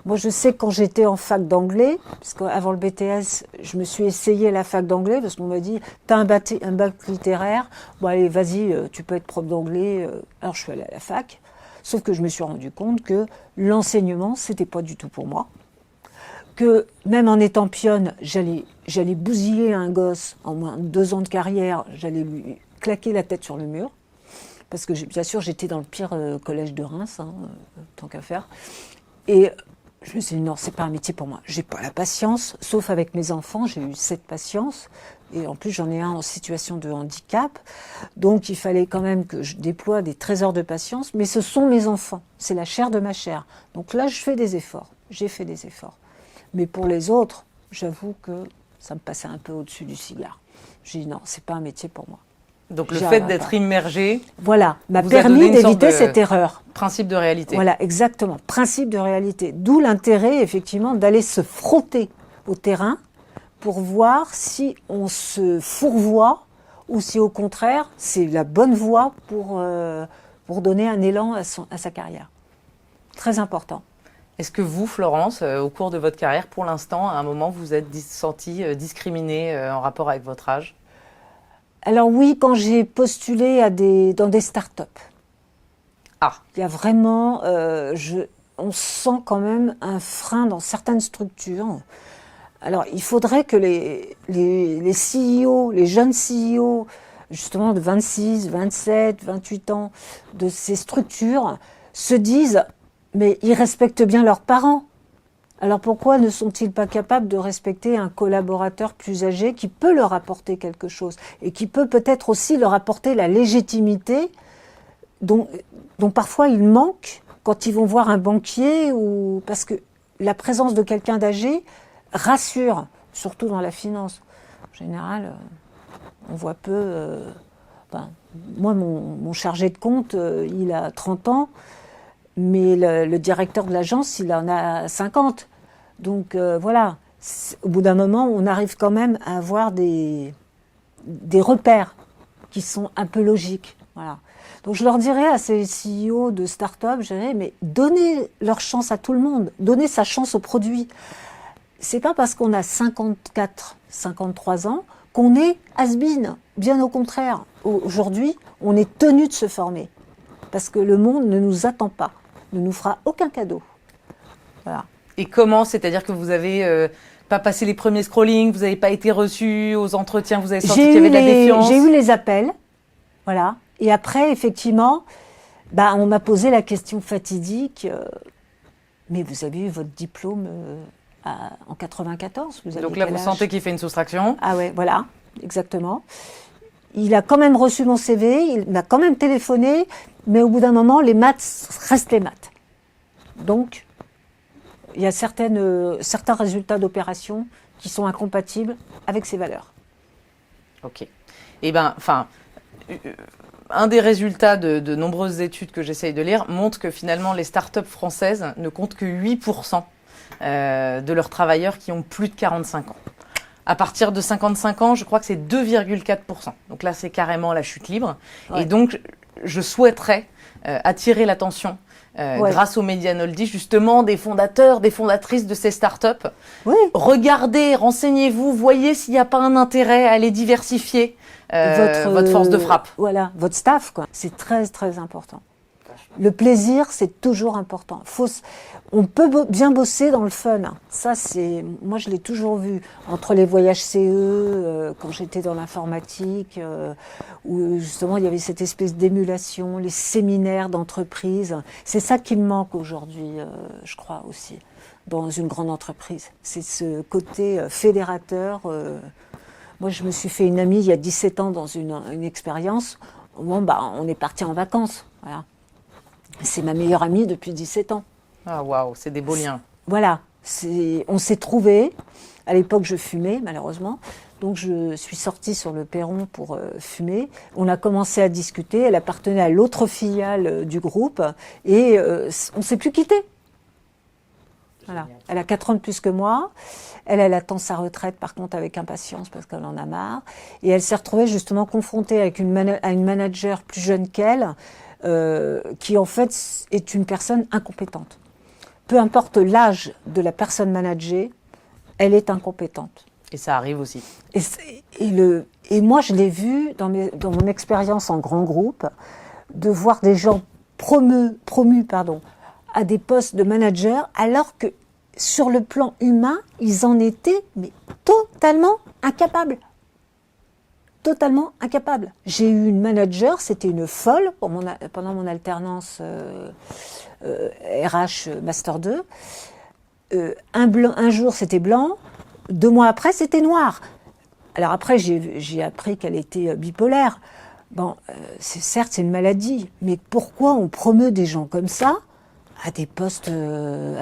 Speaker 1: Moi, je sais que quand j'étais en fac d'anglais, parce qu'avant le BTS, je me suis essayée à la fac d'anglais, parce qu'on m'a dit, t'as un bac littéraire, bon allez, vas-y, tu peux être prof d'anglais. Alors je suis allée à la fac, sauf que je me suis rendu compte que l'enseignement, c'était pas du tout pour moi. Que même en étant pionne, j'allais bousiller un gosse en moins de 2 ans de carrière, j'allais lui claquer la tête sur le mur, parce que bien sûr, j'étais dans le pire collège de Reims, tant qu'à faire. Et je me suis dit, non, c'est pas un métier pour moi. J'ai pas la patience, sauf avec mes enfants, j'ai eu cette patience. Et en plus, j'en ai un en situation de handicap. Donc, il fallait quand même que je déploie des trésors de patience. Mais ce sont mes enfants. C'est la chair de ma chair. Donc là, je fais des efforts. J'ai fait des efforts. Mais pour les autres, j'avoue que ça me passait un peu au-dessus du cigare. J'ai dit, non, c'est pas un métier pour moi.
Speaker 2: Donc le fait d'être immergé,
Speaker 1: voilà, m'a permis d'éviter cette erreur.
Speaker 2: Principe de réalité.
Speaker 1: Voilà, exactement, principe de réalité. D'où l'intérêt, effectivement, d'aller se frotter au terrain pour voir si on se fourvoie ou si, au contraire, c'est la bonne voie pour donner un élan à sa carrière. Très important.
Speaker 2: Est-ce que vous, Florence, au cours de votre carrière, pour l'instant, à un moment, vous êtes sentie discriminée en rapport avec votre âge ?
Speaker 1: Alors oui, quand j'ai postulé dans des start-up.
Speaker 2: Ah.
Speaker 1: Il y a vraiment, on sent quand même un frein dans certaines structures. Alors, il faudrait que les CEO, les jeunes CEO, justement de 26, 27, 28 ans, de ces structures, se disent, mais ils respectent bien leurs parents. Alors pourquoi ne sont-ils pas capables de respecter un collaborateur plus âgé qui peut leur apporter quelque chose et qui peut peut-être aussi leur apporter la légitimité dont parfois ils manquent quand ils vont voir un banquier, ou parce que la présence de quelqu'un d'âgé rassure, surtout dans la finance. En général, on voit peu... moi, mon chargé de compte, il a 30 ans, mais le directeur de l'agence, il en a 50. Donc voilà, au bout d'un moment, on arrive quand même à avoir des repères qui sont un peu logiques. Voilà. Donc je leur dirais à ces CEO de start-up, je dirais, mais donnez leur chance à tout le monde, donnez sa chance au produit. C'est pas parce qu'on a 54, 53 ans qu'on est has-been. Bien au contraire, aujourd'hui, on est tenu de se former. Parce que le monde ne nous attend pas, ne nous fera aucun cadeau. Voilà.
Speaker 2: Et comment? C'est-à-dire que vous avez pas passé les premiers scrollings, vous n'avez pas été reçu aux entretiens, vous avez senti qu'il y avait de la défiance?
Speaker 1: J'ai eu les appels, voilà. Et après, effectivement, on m'a posé la question fatidique, mais vous avez eu votre diplôme en 94, vous avez
Speaker 2: Donc là,
Speaker 1: quel
Speaker 2: vous
Speaker 1: âge?
Speaker 2: sentez qu'il fait une soustraction?
Speaker 1: Ah ouais, voilà, exactement. Il a quand même reçu mon CV, il m'a quand même téléphoné, mais au bout d'un moment, les maths restent les maths. Donc, il y a certains résultats d'opération qui sont incompatibles avec ces valeurs.
Speaker 2: Ok. Eh bien, un des résultats de nombreuses études que j'essaye de lire montre que finalement, les startups françaises ne comptent que 8% de leurs travailleurs qui ont plus de 45 ans. À partir de 55 ans, je crois que c'est 2,4%. Donc là, c'est carrément la chute libre. Ouais. Et donc, je souhaiterais attirer l'attention grâce aux Medianoldi, justement, des fondateurs, des fondatrices de ces startups. Oui. Regardez, renseignez-vous, voyez s'il n'y a pas un intérêt à aller diversifier votre force de frappe.
Speaker 1: Voilà, votre staff, quoi. C'est très, très important. Le plaisir, c'est toujours important. On peut bien bosser dans le fun. Ça, moi, je l'ai toujours vu. Entre les voyages CE, quand j'étais dans l'informatique, où justement, il y avait cette espèce d'émulation, les séminaires d'entreprise. C'est ça qui me manque aujourd'hui, je crois aussi, dans une grande entreprise. C'est ce côté fédérateur. Moi, je me suis fait une amie il y a 17 ans dans une expérience. Bon, on est parti en vacances. Voilà. C'est ma meilleure amie depuis 17 ans.
Speaker 2: Ah waouh, c'est des beaux liens.
Speaker 1: Voilà, on s'est trouvés. À l'époque, je fumais, malheureusement. Donc, je suis sortie sur le perron pour fumer. On a commencé à discuter. Elle appartenait à l'autre filiale du groupe. Et on ne s'est plus quittés. Voilà. Elle a 4 ans de plus que moi. Elle attend sa retraite, par contre, avec impatience, parce qu'elle en a marre. Et elle s'est retrouvée justement confrontée avec à une manager plus jeune qu'elle, qui en fait est une personne incompétente. Peu importe l'âge de la personne managée, elle est incompétente.
Speaker 2: Et ça arrive aussi.
Speaker 1: Et moi, je l'ai vu dans mon expérience en grand groupe, de voir des gens promus à des postes de manager, alors que sur le plan humain, ils en étaient mais totalement incapables. Totalement incapable. J'ai eu une manager, c'était une folle pendant mon alternance RH Master 2. Un jour, c'était blanc. 2 mois après, c'était noir. Alors après, j'ai appris qu'elle était bipolaire. Bon, certes, c'est une maladie, mais pourquoi on promeut des gens comme ça à des postes, à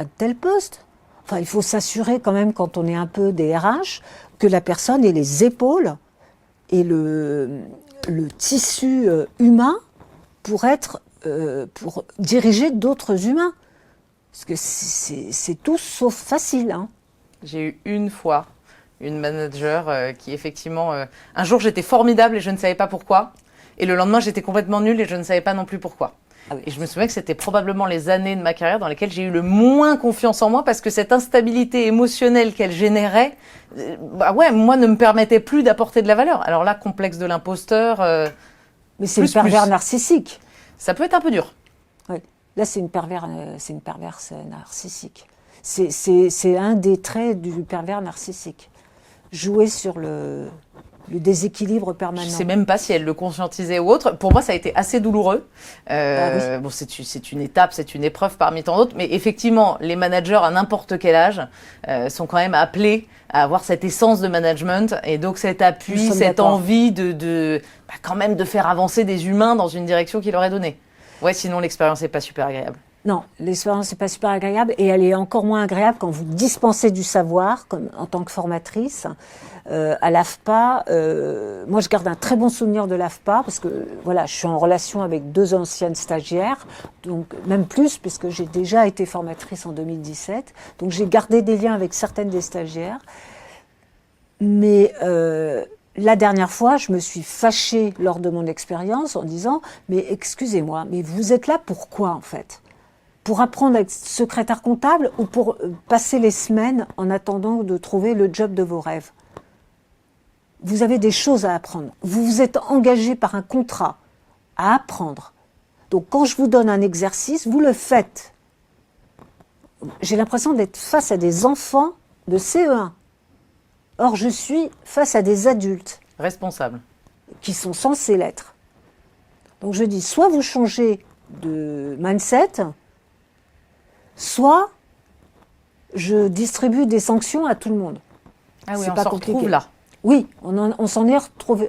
Speaker 1: de tels postes? Enfin, il faut s'assurer quand même, quand on est un peu des RH, que la personne ait les épaules et le tissu humain pour diriger d'autres humains. Parce que c'est tout sauf facile. Hein.
Speaker 2: J'ai eu une fois une manager qui effectivement... un jour, j'étais formidable et je ne savais pas pourquoi. Et le lendemain, j'étais complètement nulle et je ne savais pas non plus pourquoi. Ah oui. Et je me souviens que c'était probablement les années de ma carrière dans lesquelles j'ai eu le moins confiance en moi, parce que cette instabilité émotionnelle qu'elle générait, moi, ne me permettait plus d'apporter de la valeur. Alors là, complexe de l'imposteur...
Speaker 1: mais c'est le pervers narcissique.
Speaker 2: Ça peut être un peu dur.
Speaker 1: Ouais. Là, c'est une perverse narcissique. C'est un des traits du pervers narcissique. Jouer sur le déséquilibre permanent.
Speaker 2: Je sais même pas si elle le conscientisait ou autre. Pour moi, ça a été assez douloureux.
Speaker 1: Oui.
Speaker 2: Bon, c'est une étape, c'est une épreuve parmi tant d'autres. Mais effectivement, les managers à n'importe quel âge sont quand même appelés à avoir cette essence de management et donc cet appui, cette envie quand même de faire avancer des humains dans une direction qui leur est donnée. Ouais, sinon l'expérience n'est pas super agréable.
Speaker 1: Non, l'expérience n'est pas super agréable et elle est encore moins agréable quand vous dispensez du savoir, comme en tant que formatrice. À l'AFPA, moi je garde un très bon souvenir de l'AFPA parce que voilà, je suis en relation avec 2 anciennes stagiaires, donc même plus puisque j'ai déjà été formatrice en 2017, donc j'ai gardé des liens avec certaines des stagiaires. Mais la dernière fois, je me suis fâchée lors de mon expérience en disant « Mais excusez-moi, mais vous êtes là pourquoi en fait ? Pour apprendre à être secrétaire comptable ou pour passer les semaines en attendant de trouver le job de vos rêves ? Vous avez des choses à apprendre. Vous vous êtes engagé par un contrat à apprendre. Donc quand je vous donne un exercice, vous le faites. J'ai l'impression d'être face à des enfants de CE1. Or, je suis face à des adultes.
Speaker 2: Responsables.
Speaker 1: Qui sont censés l'être. Donc je dis, soit vous changez de mindset, soit je distribue des sanctions à tout le monde.
Speaker 2: Ah oui,
Speaker 1: c'est
Speaker 2: on
Speaker 1: pas
Speaker 2: s'en
Speaker 1: compliqué.
Speaker 2: retrouve là.
Speaker 1: Oui, on s'en est retrouvé.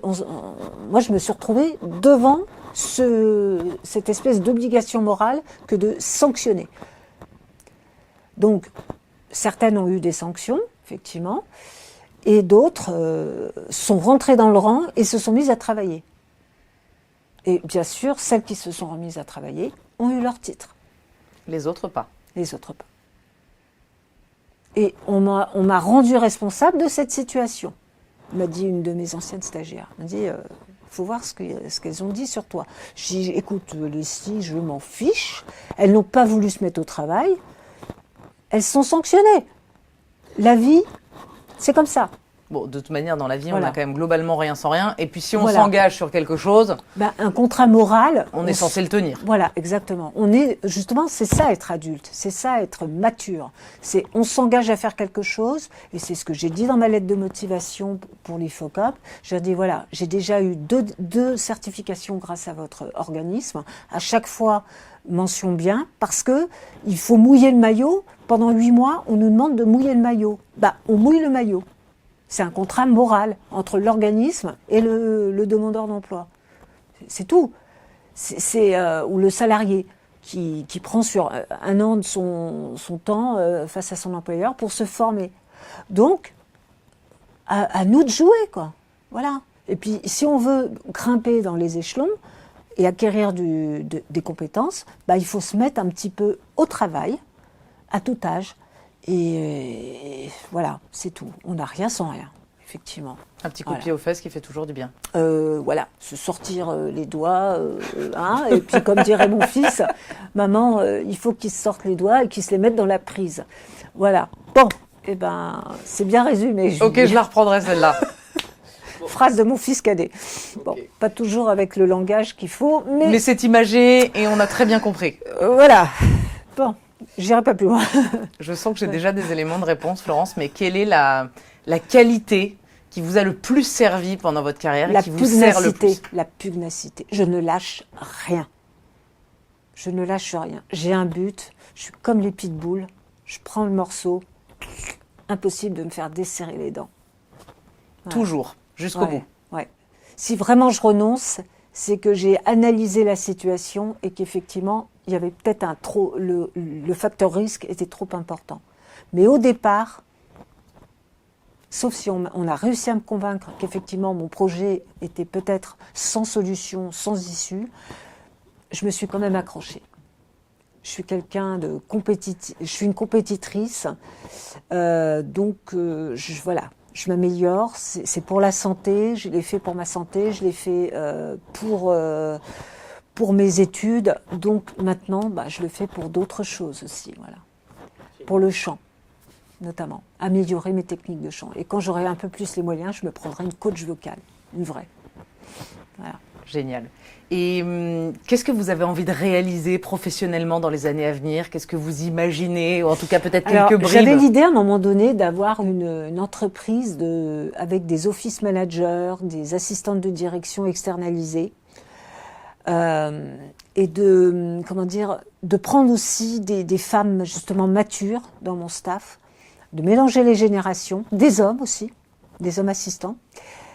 Speaker 1: Moi, je me suis retrouvée devant cette espèce d'obligation morale que de sanctionner. Donc, certaines ont eu des sanctions, effectivement, et d'autres sont rentrées dans le rang et se sont mises à travailler. Et bien sûr, celles qui se sont remises à travailler ont eu leur titre.
Speaker 2: Les autres pas.
Speaker 1: Les autres pas. Et on m'a rendu responsable de cette situation, m'a dit une de mes anciennes stagiaires. Elle m'a dit, faut voir ce qu'elles ont dit sur toi. J'ai dit, écoute, les filles, je m'en fiche. Elles n'ont pas voulu se mettre au travail. Elles sont sanctionnées. La vie, c'est comme ça.
Speaker 2: Bon, de toute manière, dans la vie,
Speaker 1: Voilà.
Speaker 2: on a quand même globalement rien sans rien. Et puis, si on
Speaker 1: Voilà.
Speaker 2: s'engage sur quelque chose,
Speaker 1: Un contrat moral.
Speaker 2: on est censé le tenir.
Speaker 1: Voilà, exactement. Justement, c'est ça être adulte, c'est ça être mature. On s'engage à faire quelque chose, et c'est ce que j'ai dit dans ma lettre de motivation pour l'IFOCOP. J'ai dit voilà, j'ai déjà eu deux certifications grâce à votre organisme. À chaque fois, mention bien, parce que il faut mouiller le maillot. Pendant 8 mois, on nous demande de mouiller le maillot. On mouille le maillot. C'est un contrat moral entre l'organisme et le demandeur d'emploi. C'est tout. Ou le salarié qui prend sur 1 an de son temps face à son employeur pour se former. Donc, à nous de jouer, quoi. Voilà. Et puis, si on veut grimper dans les échelons et acquérir des compétences, il faut se mettre un petit peu au travail, à tout âge. Et voilà, c'est tout. On n'a rien sans rien, effectivement.
Speaker 2: Un petit coup de pied aux fesses qui fait toujours du bien.
Speaker 1: Voilà, se sortir les doigts, et puis comme dirait mon fils, maman, il faut qu'il se sorte les doigts et qu'il se les mette dans la prise. Voilà. Bon, c'est bien résumé. Julie.
Speaker 2: Ok, je la reprendrai celle-là.
Speaker 1: Phrase de mon fils cadet. Bon, pas toujours avec le langage qu'il faut, mais
Speaker 2: c'est imagé et on a très bien compris.
Speaker 1: Voilà. Bon. J'irai pas plus loin.
Speaker 2: Je sens que j'ai déjà des éléments de réponse, Florence, mais quelle est la qualité qui vous a le plus servi pendant votre carrière et qui vous sert le plus ?
Speaker 1: La pugnacité. Je ne lâche rien. Je ne lâche rien. J'ai un but. Je suis comme les pitbulls. Je prends le morceau. Impossible de me faire desserrer les dents.
Speaker 2: Voilà. Toujours, jusqu'au bout.
Speaker 1: Ouais. Si vraiment je renonce, c'est que j'ai analysé la situation et qu'effectivement, il y avait peut-être le facteur risque était trop important. Mais au départ, sauf si on a réussi à me convaincre qu'effectivement mon projet était peut-être sans solution, sans issue, je me suis quand même accrochée. Je suis quelqu'un de compétitif, je suis une compétitrice, donc voilà. Je m'améliore, c'est pour la santé, je l'ai fait pour ma santé, je l'ai fait pour mes études, donc maintenant je le fais pour d'autres choses aussi, voilà. Pour le chant, notamment, améliorer mes techniques de chant. Et quand j'aurai un peu plus les moyens, je me prendrai une coach vocale, une vraie. Voilà.
Speaker 2: Génial. Et qu'est-ce que vous avez envie de réaliser professionnellement dans les années à venir? Qu'est-ce que vous imaginez? Ou en tout cas, peut-être quelques bribes.
Speaker 1: J'avais l'idée à un moment donné d'avoir une entreprise avec des office managers, des assistantes de direction externalisées. Et de prendre aussi des femmes justement matures dans mon staff, de mélanger les générations, des hommes aussi, des hommes assistants,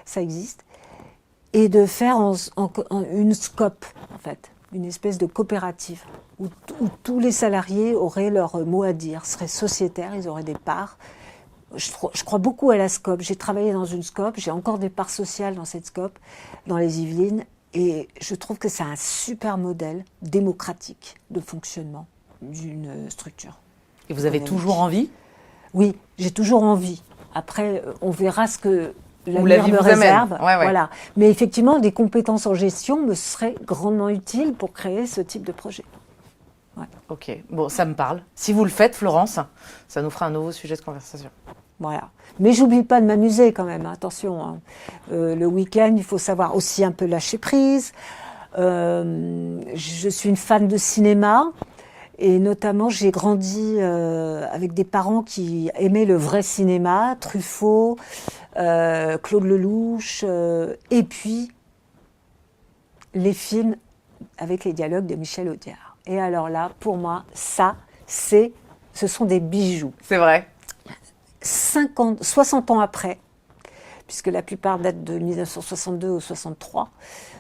Speaker 1: ça existe, et de faire une SCOP, en fait, une espèce de coopérative, où tous les salariés auraient leur mot à dire, seraient sociétaires, ils auraient des parts. Je crois beaucoup à la SCOP, j'ai travaillé dans une SCOP, j'ai encore des parts sociales dans cette SCOP, dans les Yvelines, et je trouve que c'est un super modèle démocratique de fonctionnement d'une structure.
Speaker 2: Et vous avez toujours envie?
Speaker 1: Oui, j'ai toujours envie. Après, on verra ce que
Speaker 2: la
Speaker 1: vie me réserve.
Speaker 2: Ouais.
Speaker 1: Voilà. Mais effectivement, des compétences en gestion me seraient grandement utiles pour créer ce type de projet. Ouais.
Speaker 2: Ok, bon, ça me parle. Si vous le faites, Florence, ça nous fera un nouveau sujet de conversation.
Speaker 1: Voilà. Mais j'oublie pas de m'amuser quand même, attention. Hein. Le week-end, il faut savoir aussi un peu lâcher prise. Je suis une fan de cinéma. Et notamment, j'ai grandi avec des parents qui aimaient le vrai cinéma, Truffaut, Claude Lelouch, et puis les films avec les dialogues de Michel Audiard. Et alors là, pour moi, ce sont des bijoux.
Speaker 2: C'est vrai.
Speaker 1: 60 ans après, puisque la plupart datent de 1962 ou 63.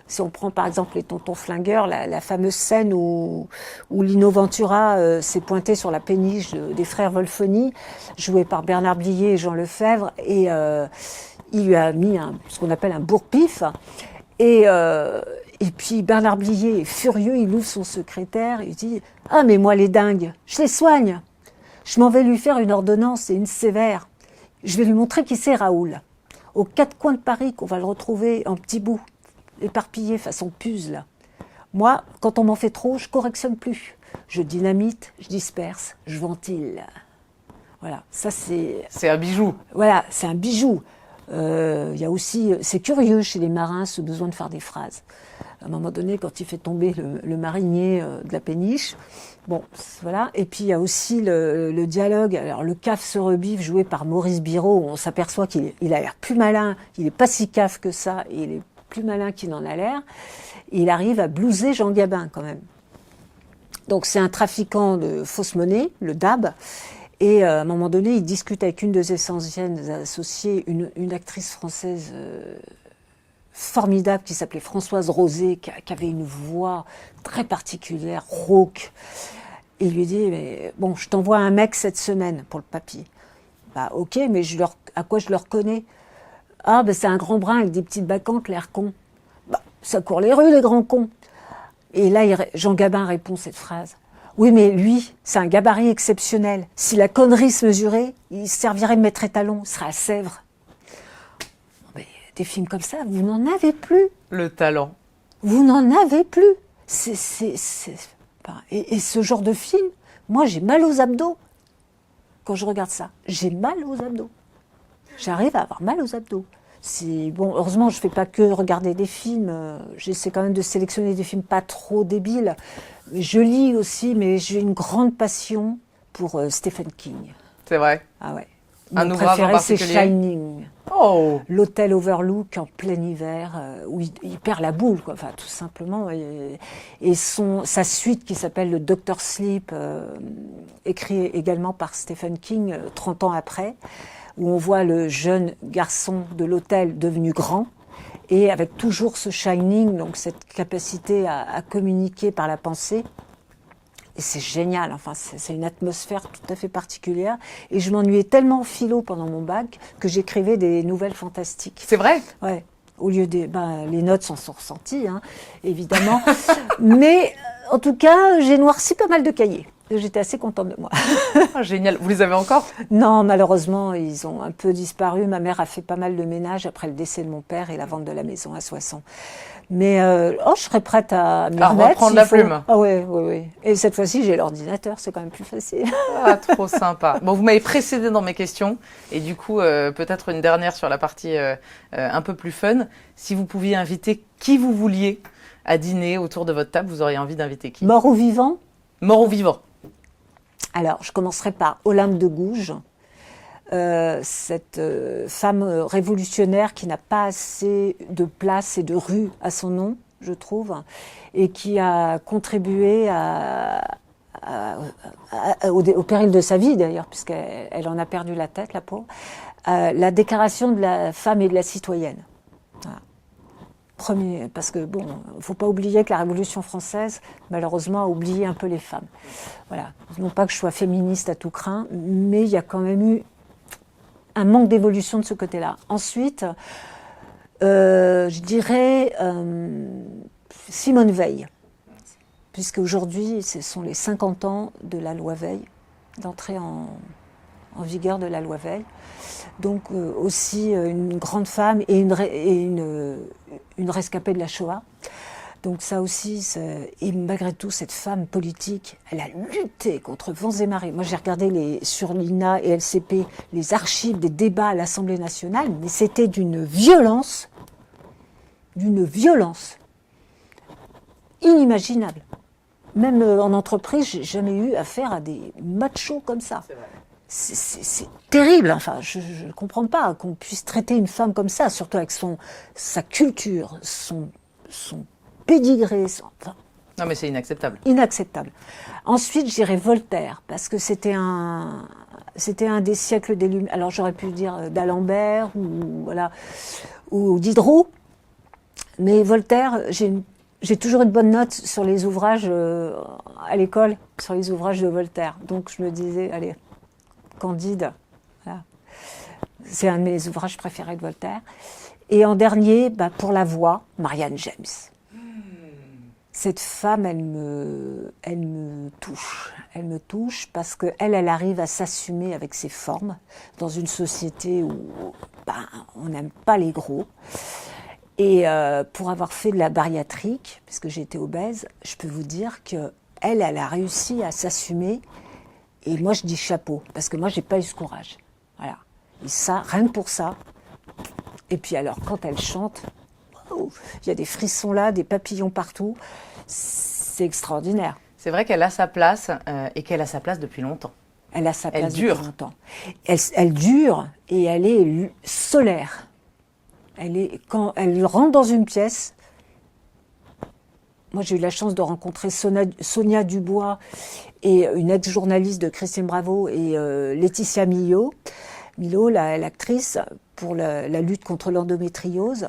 Speaker 1: Si on prend par exemple les Tontons Flingueurs, la fameuse scène où Lino Ventura s'est pointé sur la péniche des frères Wolfoni, joué par Bernard Blier et Jean Lefebvre, et il lui a mis ce qu'on appelle un bourre-pif. Et puis Bernard Blier est furieux, il ouvre son secrétaire, il dit « Ah mais moi les dingues, je les soigne. Je m'en vais lui faire une ordonnance et une sévère. Je vais lui montrer qui c'est Raoul. Aux quatre coins de Paris qu'on va le retrouver en petits bouts, éparpillé façon puzzle. Moi, quand on m'en fait trop, je correctionne plus. Je dynamite, je disperse, je ventile. » Voilà, ça c'est...
Speaker 2: C'est un bijou.
Speaker 1: Voilà, c'est un bijou. Il y a aussi, c'est curieux chez les marins, ce besoin de faire des phrases. À un moment donné, quand il fait tomber le marinier de la péniche, bon, voilà. Et puis il y a aussi le dialogue. Alors le caf se rebiffe, joué par Maurice Biraud, où on s'aperçoit qu'il a l'air plus malin. Il n'est pas si caf que ça, et il est plus malin qu'il en a l'air. Et il arrive à blouser Jean Gabin quand même. Donc c'est un trafiquant de fausse monnaie, le DAB. Et à un moment donné, il discute avec une de ses anciennes associées, une actrice française formidable qui s'appelait Françoise Rosé, qui avait une voix très particulière, rauque. Et il lui dit « Bon, je t'envoie un mec cette semaine pour le papier. » Bah ok, mais à quoi je le reconnais? Ah, ben c'est un grand brun avec des petites bacchantes, l'air con. Bah, ça court les rues, les grands cons. Et là, Jean Gabin répond cette phrase. Oui, mais lui, c'est un gabarit exceptionnel. Si la connerie se mesurait, il servirait de maître étalon, il serait à Sèvres. Mais des films comme ça, vous n'en avez plus.
Speaker 2: Le talent.
Speaker 1: Vous n'en avez plus. Et ce genre de film, moi, j'ai mal aux abdos. Quand je regarde ça, j'ai mal aux abdos. J'arrive à avoir mal aux abdos. Bon, heureusement, je ne fais pas que regarder des films. J'essaie quand même de sélectionner des films pas trop débiles. Je lis aussi, mais j'ai une grande passion pour Stephen King.
Speaker 2: C'est vrai.
Speaker 1: Ah ouais.
Speaker 2: Un
Speaker 1: Mon
Speaker 2: ouvrage en
Speaker 1: préféré, c'est
Speaker 2: particulier?
Speaker 1: Shining.
Speaker 2: Oh.
Speaker 1: L'hôtel Overlook en plein hiver, où il perd la boule, quoi. Enfin, tout simplement. Et sa suite qui s'appelle le Dr. Sleep, écrit également par Stephen King 30 ans après, où on voit le jeune garçon de l'hôtel devenu grand, et avec toujours ce shining, donc cette capacité à communiquer par la pensée. Et c'est génial, enfin, c'est une atmosphère tout à fait particulière. Et je m'ennuyais tellement en philo pendant mon bac que j'écrivais des nouvelles fantastiques.
Speaker 2: C'est vrai?
Speaker 1: Ouais. Au lieu des... les notes s'en sont ressenties, hein, évidemment. Mais en tout cas, j'ai noirci pas mal de cahiers. J'étais assez contente de moi.
Speaker 2: Ah, génial. Vous les avez encore?
Speaker 1: Non, malheureusement, ils ont un peu disparu. Ma mère a fait pas mal de ménage après le décès de mon père et la vente de la maison à Soissons. Mais je serais prête à m'y remettre.
Speaker 2: Reprendre la plume.
Speaker 1: Ah oui, oui, oui. Et cette fois-ci, j'ai l'ordinateur, c'est quand même plus facile.
Speaker 2: Ah, trop sympa. Bon, vous m'avez précédé dans mes questions. Et du coup, peut-être une dernière sur la partie un peu plus fun. Si vous pouviez inviter qui vous vouliez à dîner autour de votre table, vous auriez envie d'inviter qui?
Speaker 1: Mort ou vivant?
Speaker 2: Mort ou vivant?
Speaker 1: Alors, je commencerai par Olympe de Gouges, cette femme révolutionnaire qui n'a pas assez de place et de rue à son nom, je trouve, et qui a contribué au péril de sa vie d'ailleurs, puisqu'elle en a perdu la tête, la pauvre, la déclaration de la femme et de la citoyenne. Voilà. Premier, parce que bon, faut pas oublier que la Révolution française, malheureusement, a oublié un peu les femmes. Voilà. Non pas que je sois féministe à tout crin, mais il y a quand même eu un manque d'évolution de ce côté-là. Ensuite, je dirais Simone Veil, puisque aujourd'hui, ce sont les 50 ans de la loi Veil, d'entrée en vigueur de la loi Veil. Donc aussi une grande femme et une rescapée de la Shoah. Donc ça aussi, et malgré tout, cette femme politique, elle a lutté contre vents et marées. Moi, j'ai regardé sur l'INA et LCP les archives des débats à l'Assemblée nationale, mais c'était d'une violence inimaginable. Même en entreprise, j'ai jamais eu affaire à des machos comme ça.
Speaker 2: C'est vrai.
Speaker 1: C'est terrible, enfin, je ne comprends pas qu'on puisse traiter une femme comme ça, surtout avec sa culture, son pédigré.
Speaker 2: Non, mais c'est inacceptable.
Speaker 1: Inacceptable. Ensuite, je dirais Voltaire, parce que c'était un des siècles des Lumières. Alors, j'aurais pu dire d'Alembert ou Diderot, mais Voltaire, j'ai toujours une bonne note sur les ouvrages à l'école, sur les ouvrages de Voltaire. Donc, je me disais, allez, Candide, voilà. C'est un de mes ouvrages préférés de Voltaire. Et en dernier, pour la voix, Marianne James. Cette femme, elle me touche. Elle me touche parce qu'elle arrive à s'assumer avec ses formes dans une société où on n'aime pas les gros. Et pour avoir fait de la bariatrique, puisque j'ai été obèse, je peux vous dire qu'elle a réussi à s'assumer. Et moi, je dis chapeau, parce que moi, j'ai pas eu ce courage. Voilà. Et ça, rien que pour ça. Et puis alors, quand elle chante, il y a des frissons là, des papillons partout. C'est extraordinaire.
Speaker 2: C'est vrai qu'elle a sa place et qu'elle a sa place depuis longtemps.
Speaker 1: Elle a sa place
Speaker 2: depuis
Speaker 1: longtemps. Elle dure et elle est solaire. Quand elle rentre dans une pièce. Moi, j'ai eu la chance de rencontrer Sonia Dubois et une ex-journaliste de Christine Bravo et Laetitia Milo, l'actrice, pour la lutte contre l'endométriose.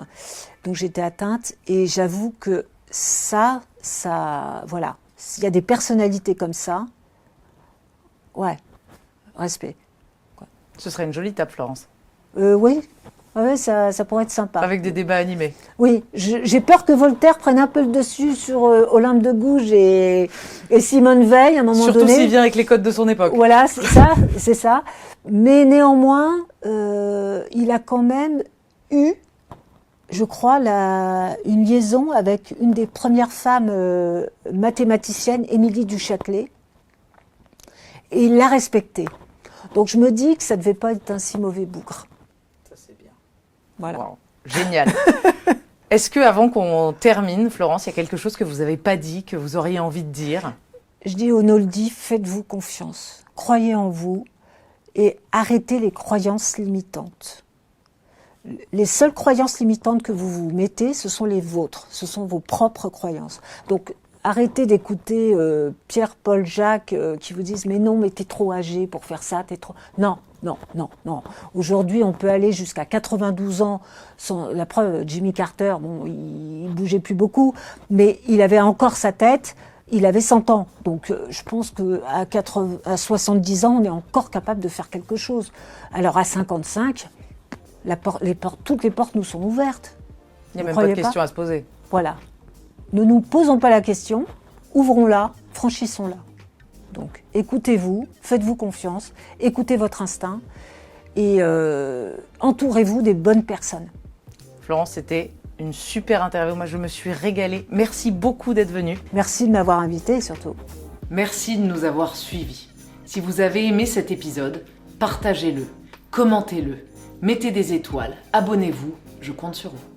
Speaker 1: Donc, j'étais atteinte et j'avoue que ça, voilà. S'il y a des personnalités comme ça, ouais, respect. Quoi.
Speaker 2: Ce serait une jolie table, Florence.
Speaker 1: Oui. Oui, ça pourrait être sympa.
Speaker 2: Avec des débats animés.
Speaker 1: Oui, j'ai peur que Voltaire prenne un peu le dessus sur Olympe de Gouges et Simone Veil à un moment donné.
Speaker 2: Surtout s'il vient avec les codes de son époque.
Speaker 1: Voilà, c'est ça. Mais néanmoins, il a quand même eu, je crois, une liaison avec une des premières femmes mathématiciennes, Émilie du Châtelet. Et il l'a respectée. Donc je me dis que ça ne devait pas être un si mauvais bougre. Voilà.
Speaker 2: Wow. Génial. Est-ce que, avant qu'on termine, Florence, il y a quelque chose que vous n'avez pas dit, que vous auriez envie de dire?
Speaker 1: Je dis aux Noldi, faites-vous confiance, croyez en vous et arrêtez les croyances limitantes. Les seules croyances limitantes que vous vous mettez, ce sont les vôtres, ce sont vos propres croyances. Donc, arrêtez d'écouter Pierre, Paul, Jacques qui vous disent « mais non, mais t'es trop âgé pour faire ça, t'es trop… » Non. Non. Aujourd'hui, on peut aller jusqu'à 92 ans. La preuve, Jimmy Carter, bon, il bougeait plus beaucoup, mais il avait encore sa tête. Il avait 100 ans. Donc, je pense qu'à 70 ans, on est encore capable de faire quelque chose. Alors, à 55, toutes les portes nous sont ouvertes.
Speaker 2: Il n'y a même pas de question à se poser.
Speaker 1: Voilà. Ne nous posons pas la question, ouvrons-la, franchissons-la. Donc écoutez-vous, faites-vous confiance, écoutez votre instinct et entourez-vous des bonnes personnes.
Speaker 2: Florence, c'était une super interview. Moi, je me suis régalée. Merci beaucoup d'être venue.
Speaker 1: Merci de m'avoir invitée surtout.
Speaker 2: Merci de nous avoir suivis. Si vous avez aimé cet épisode, partagez-le, commentez-le, mettez des étoiles, abonnez-vous, je compte sur vous.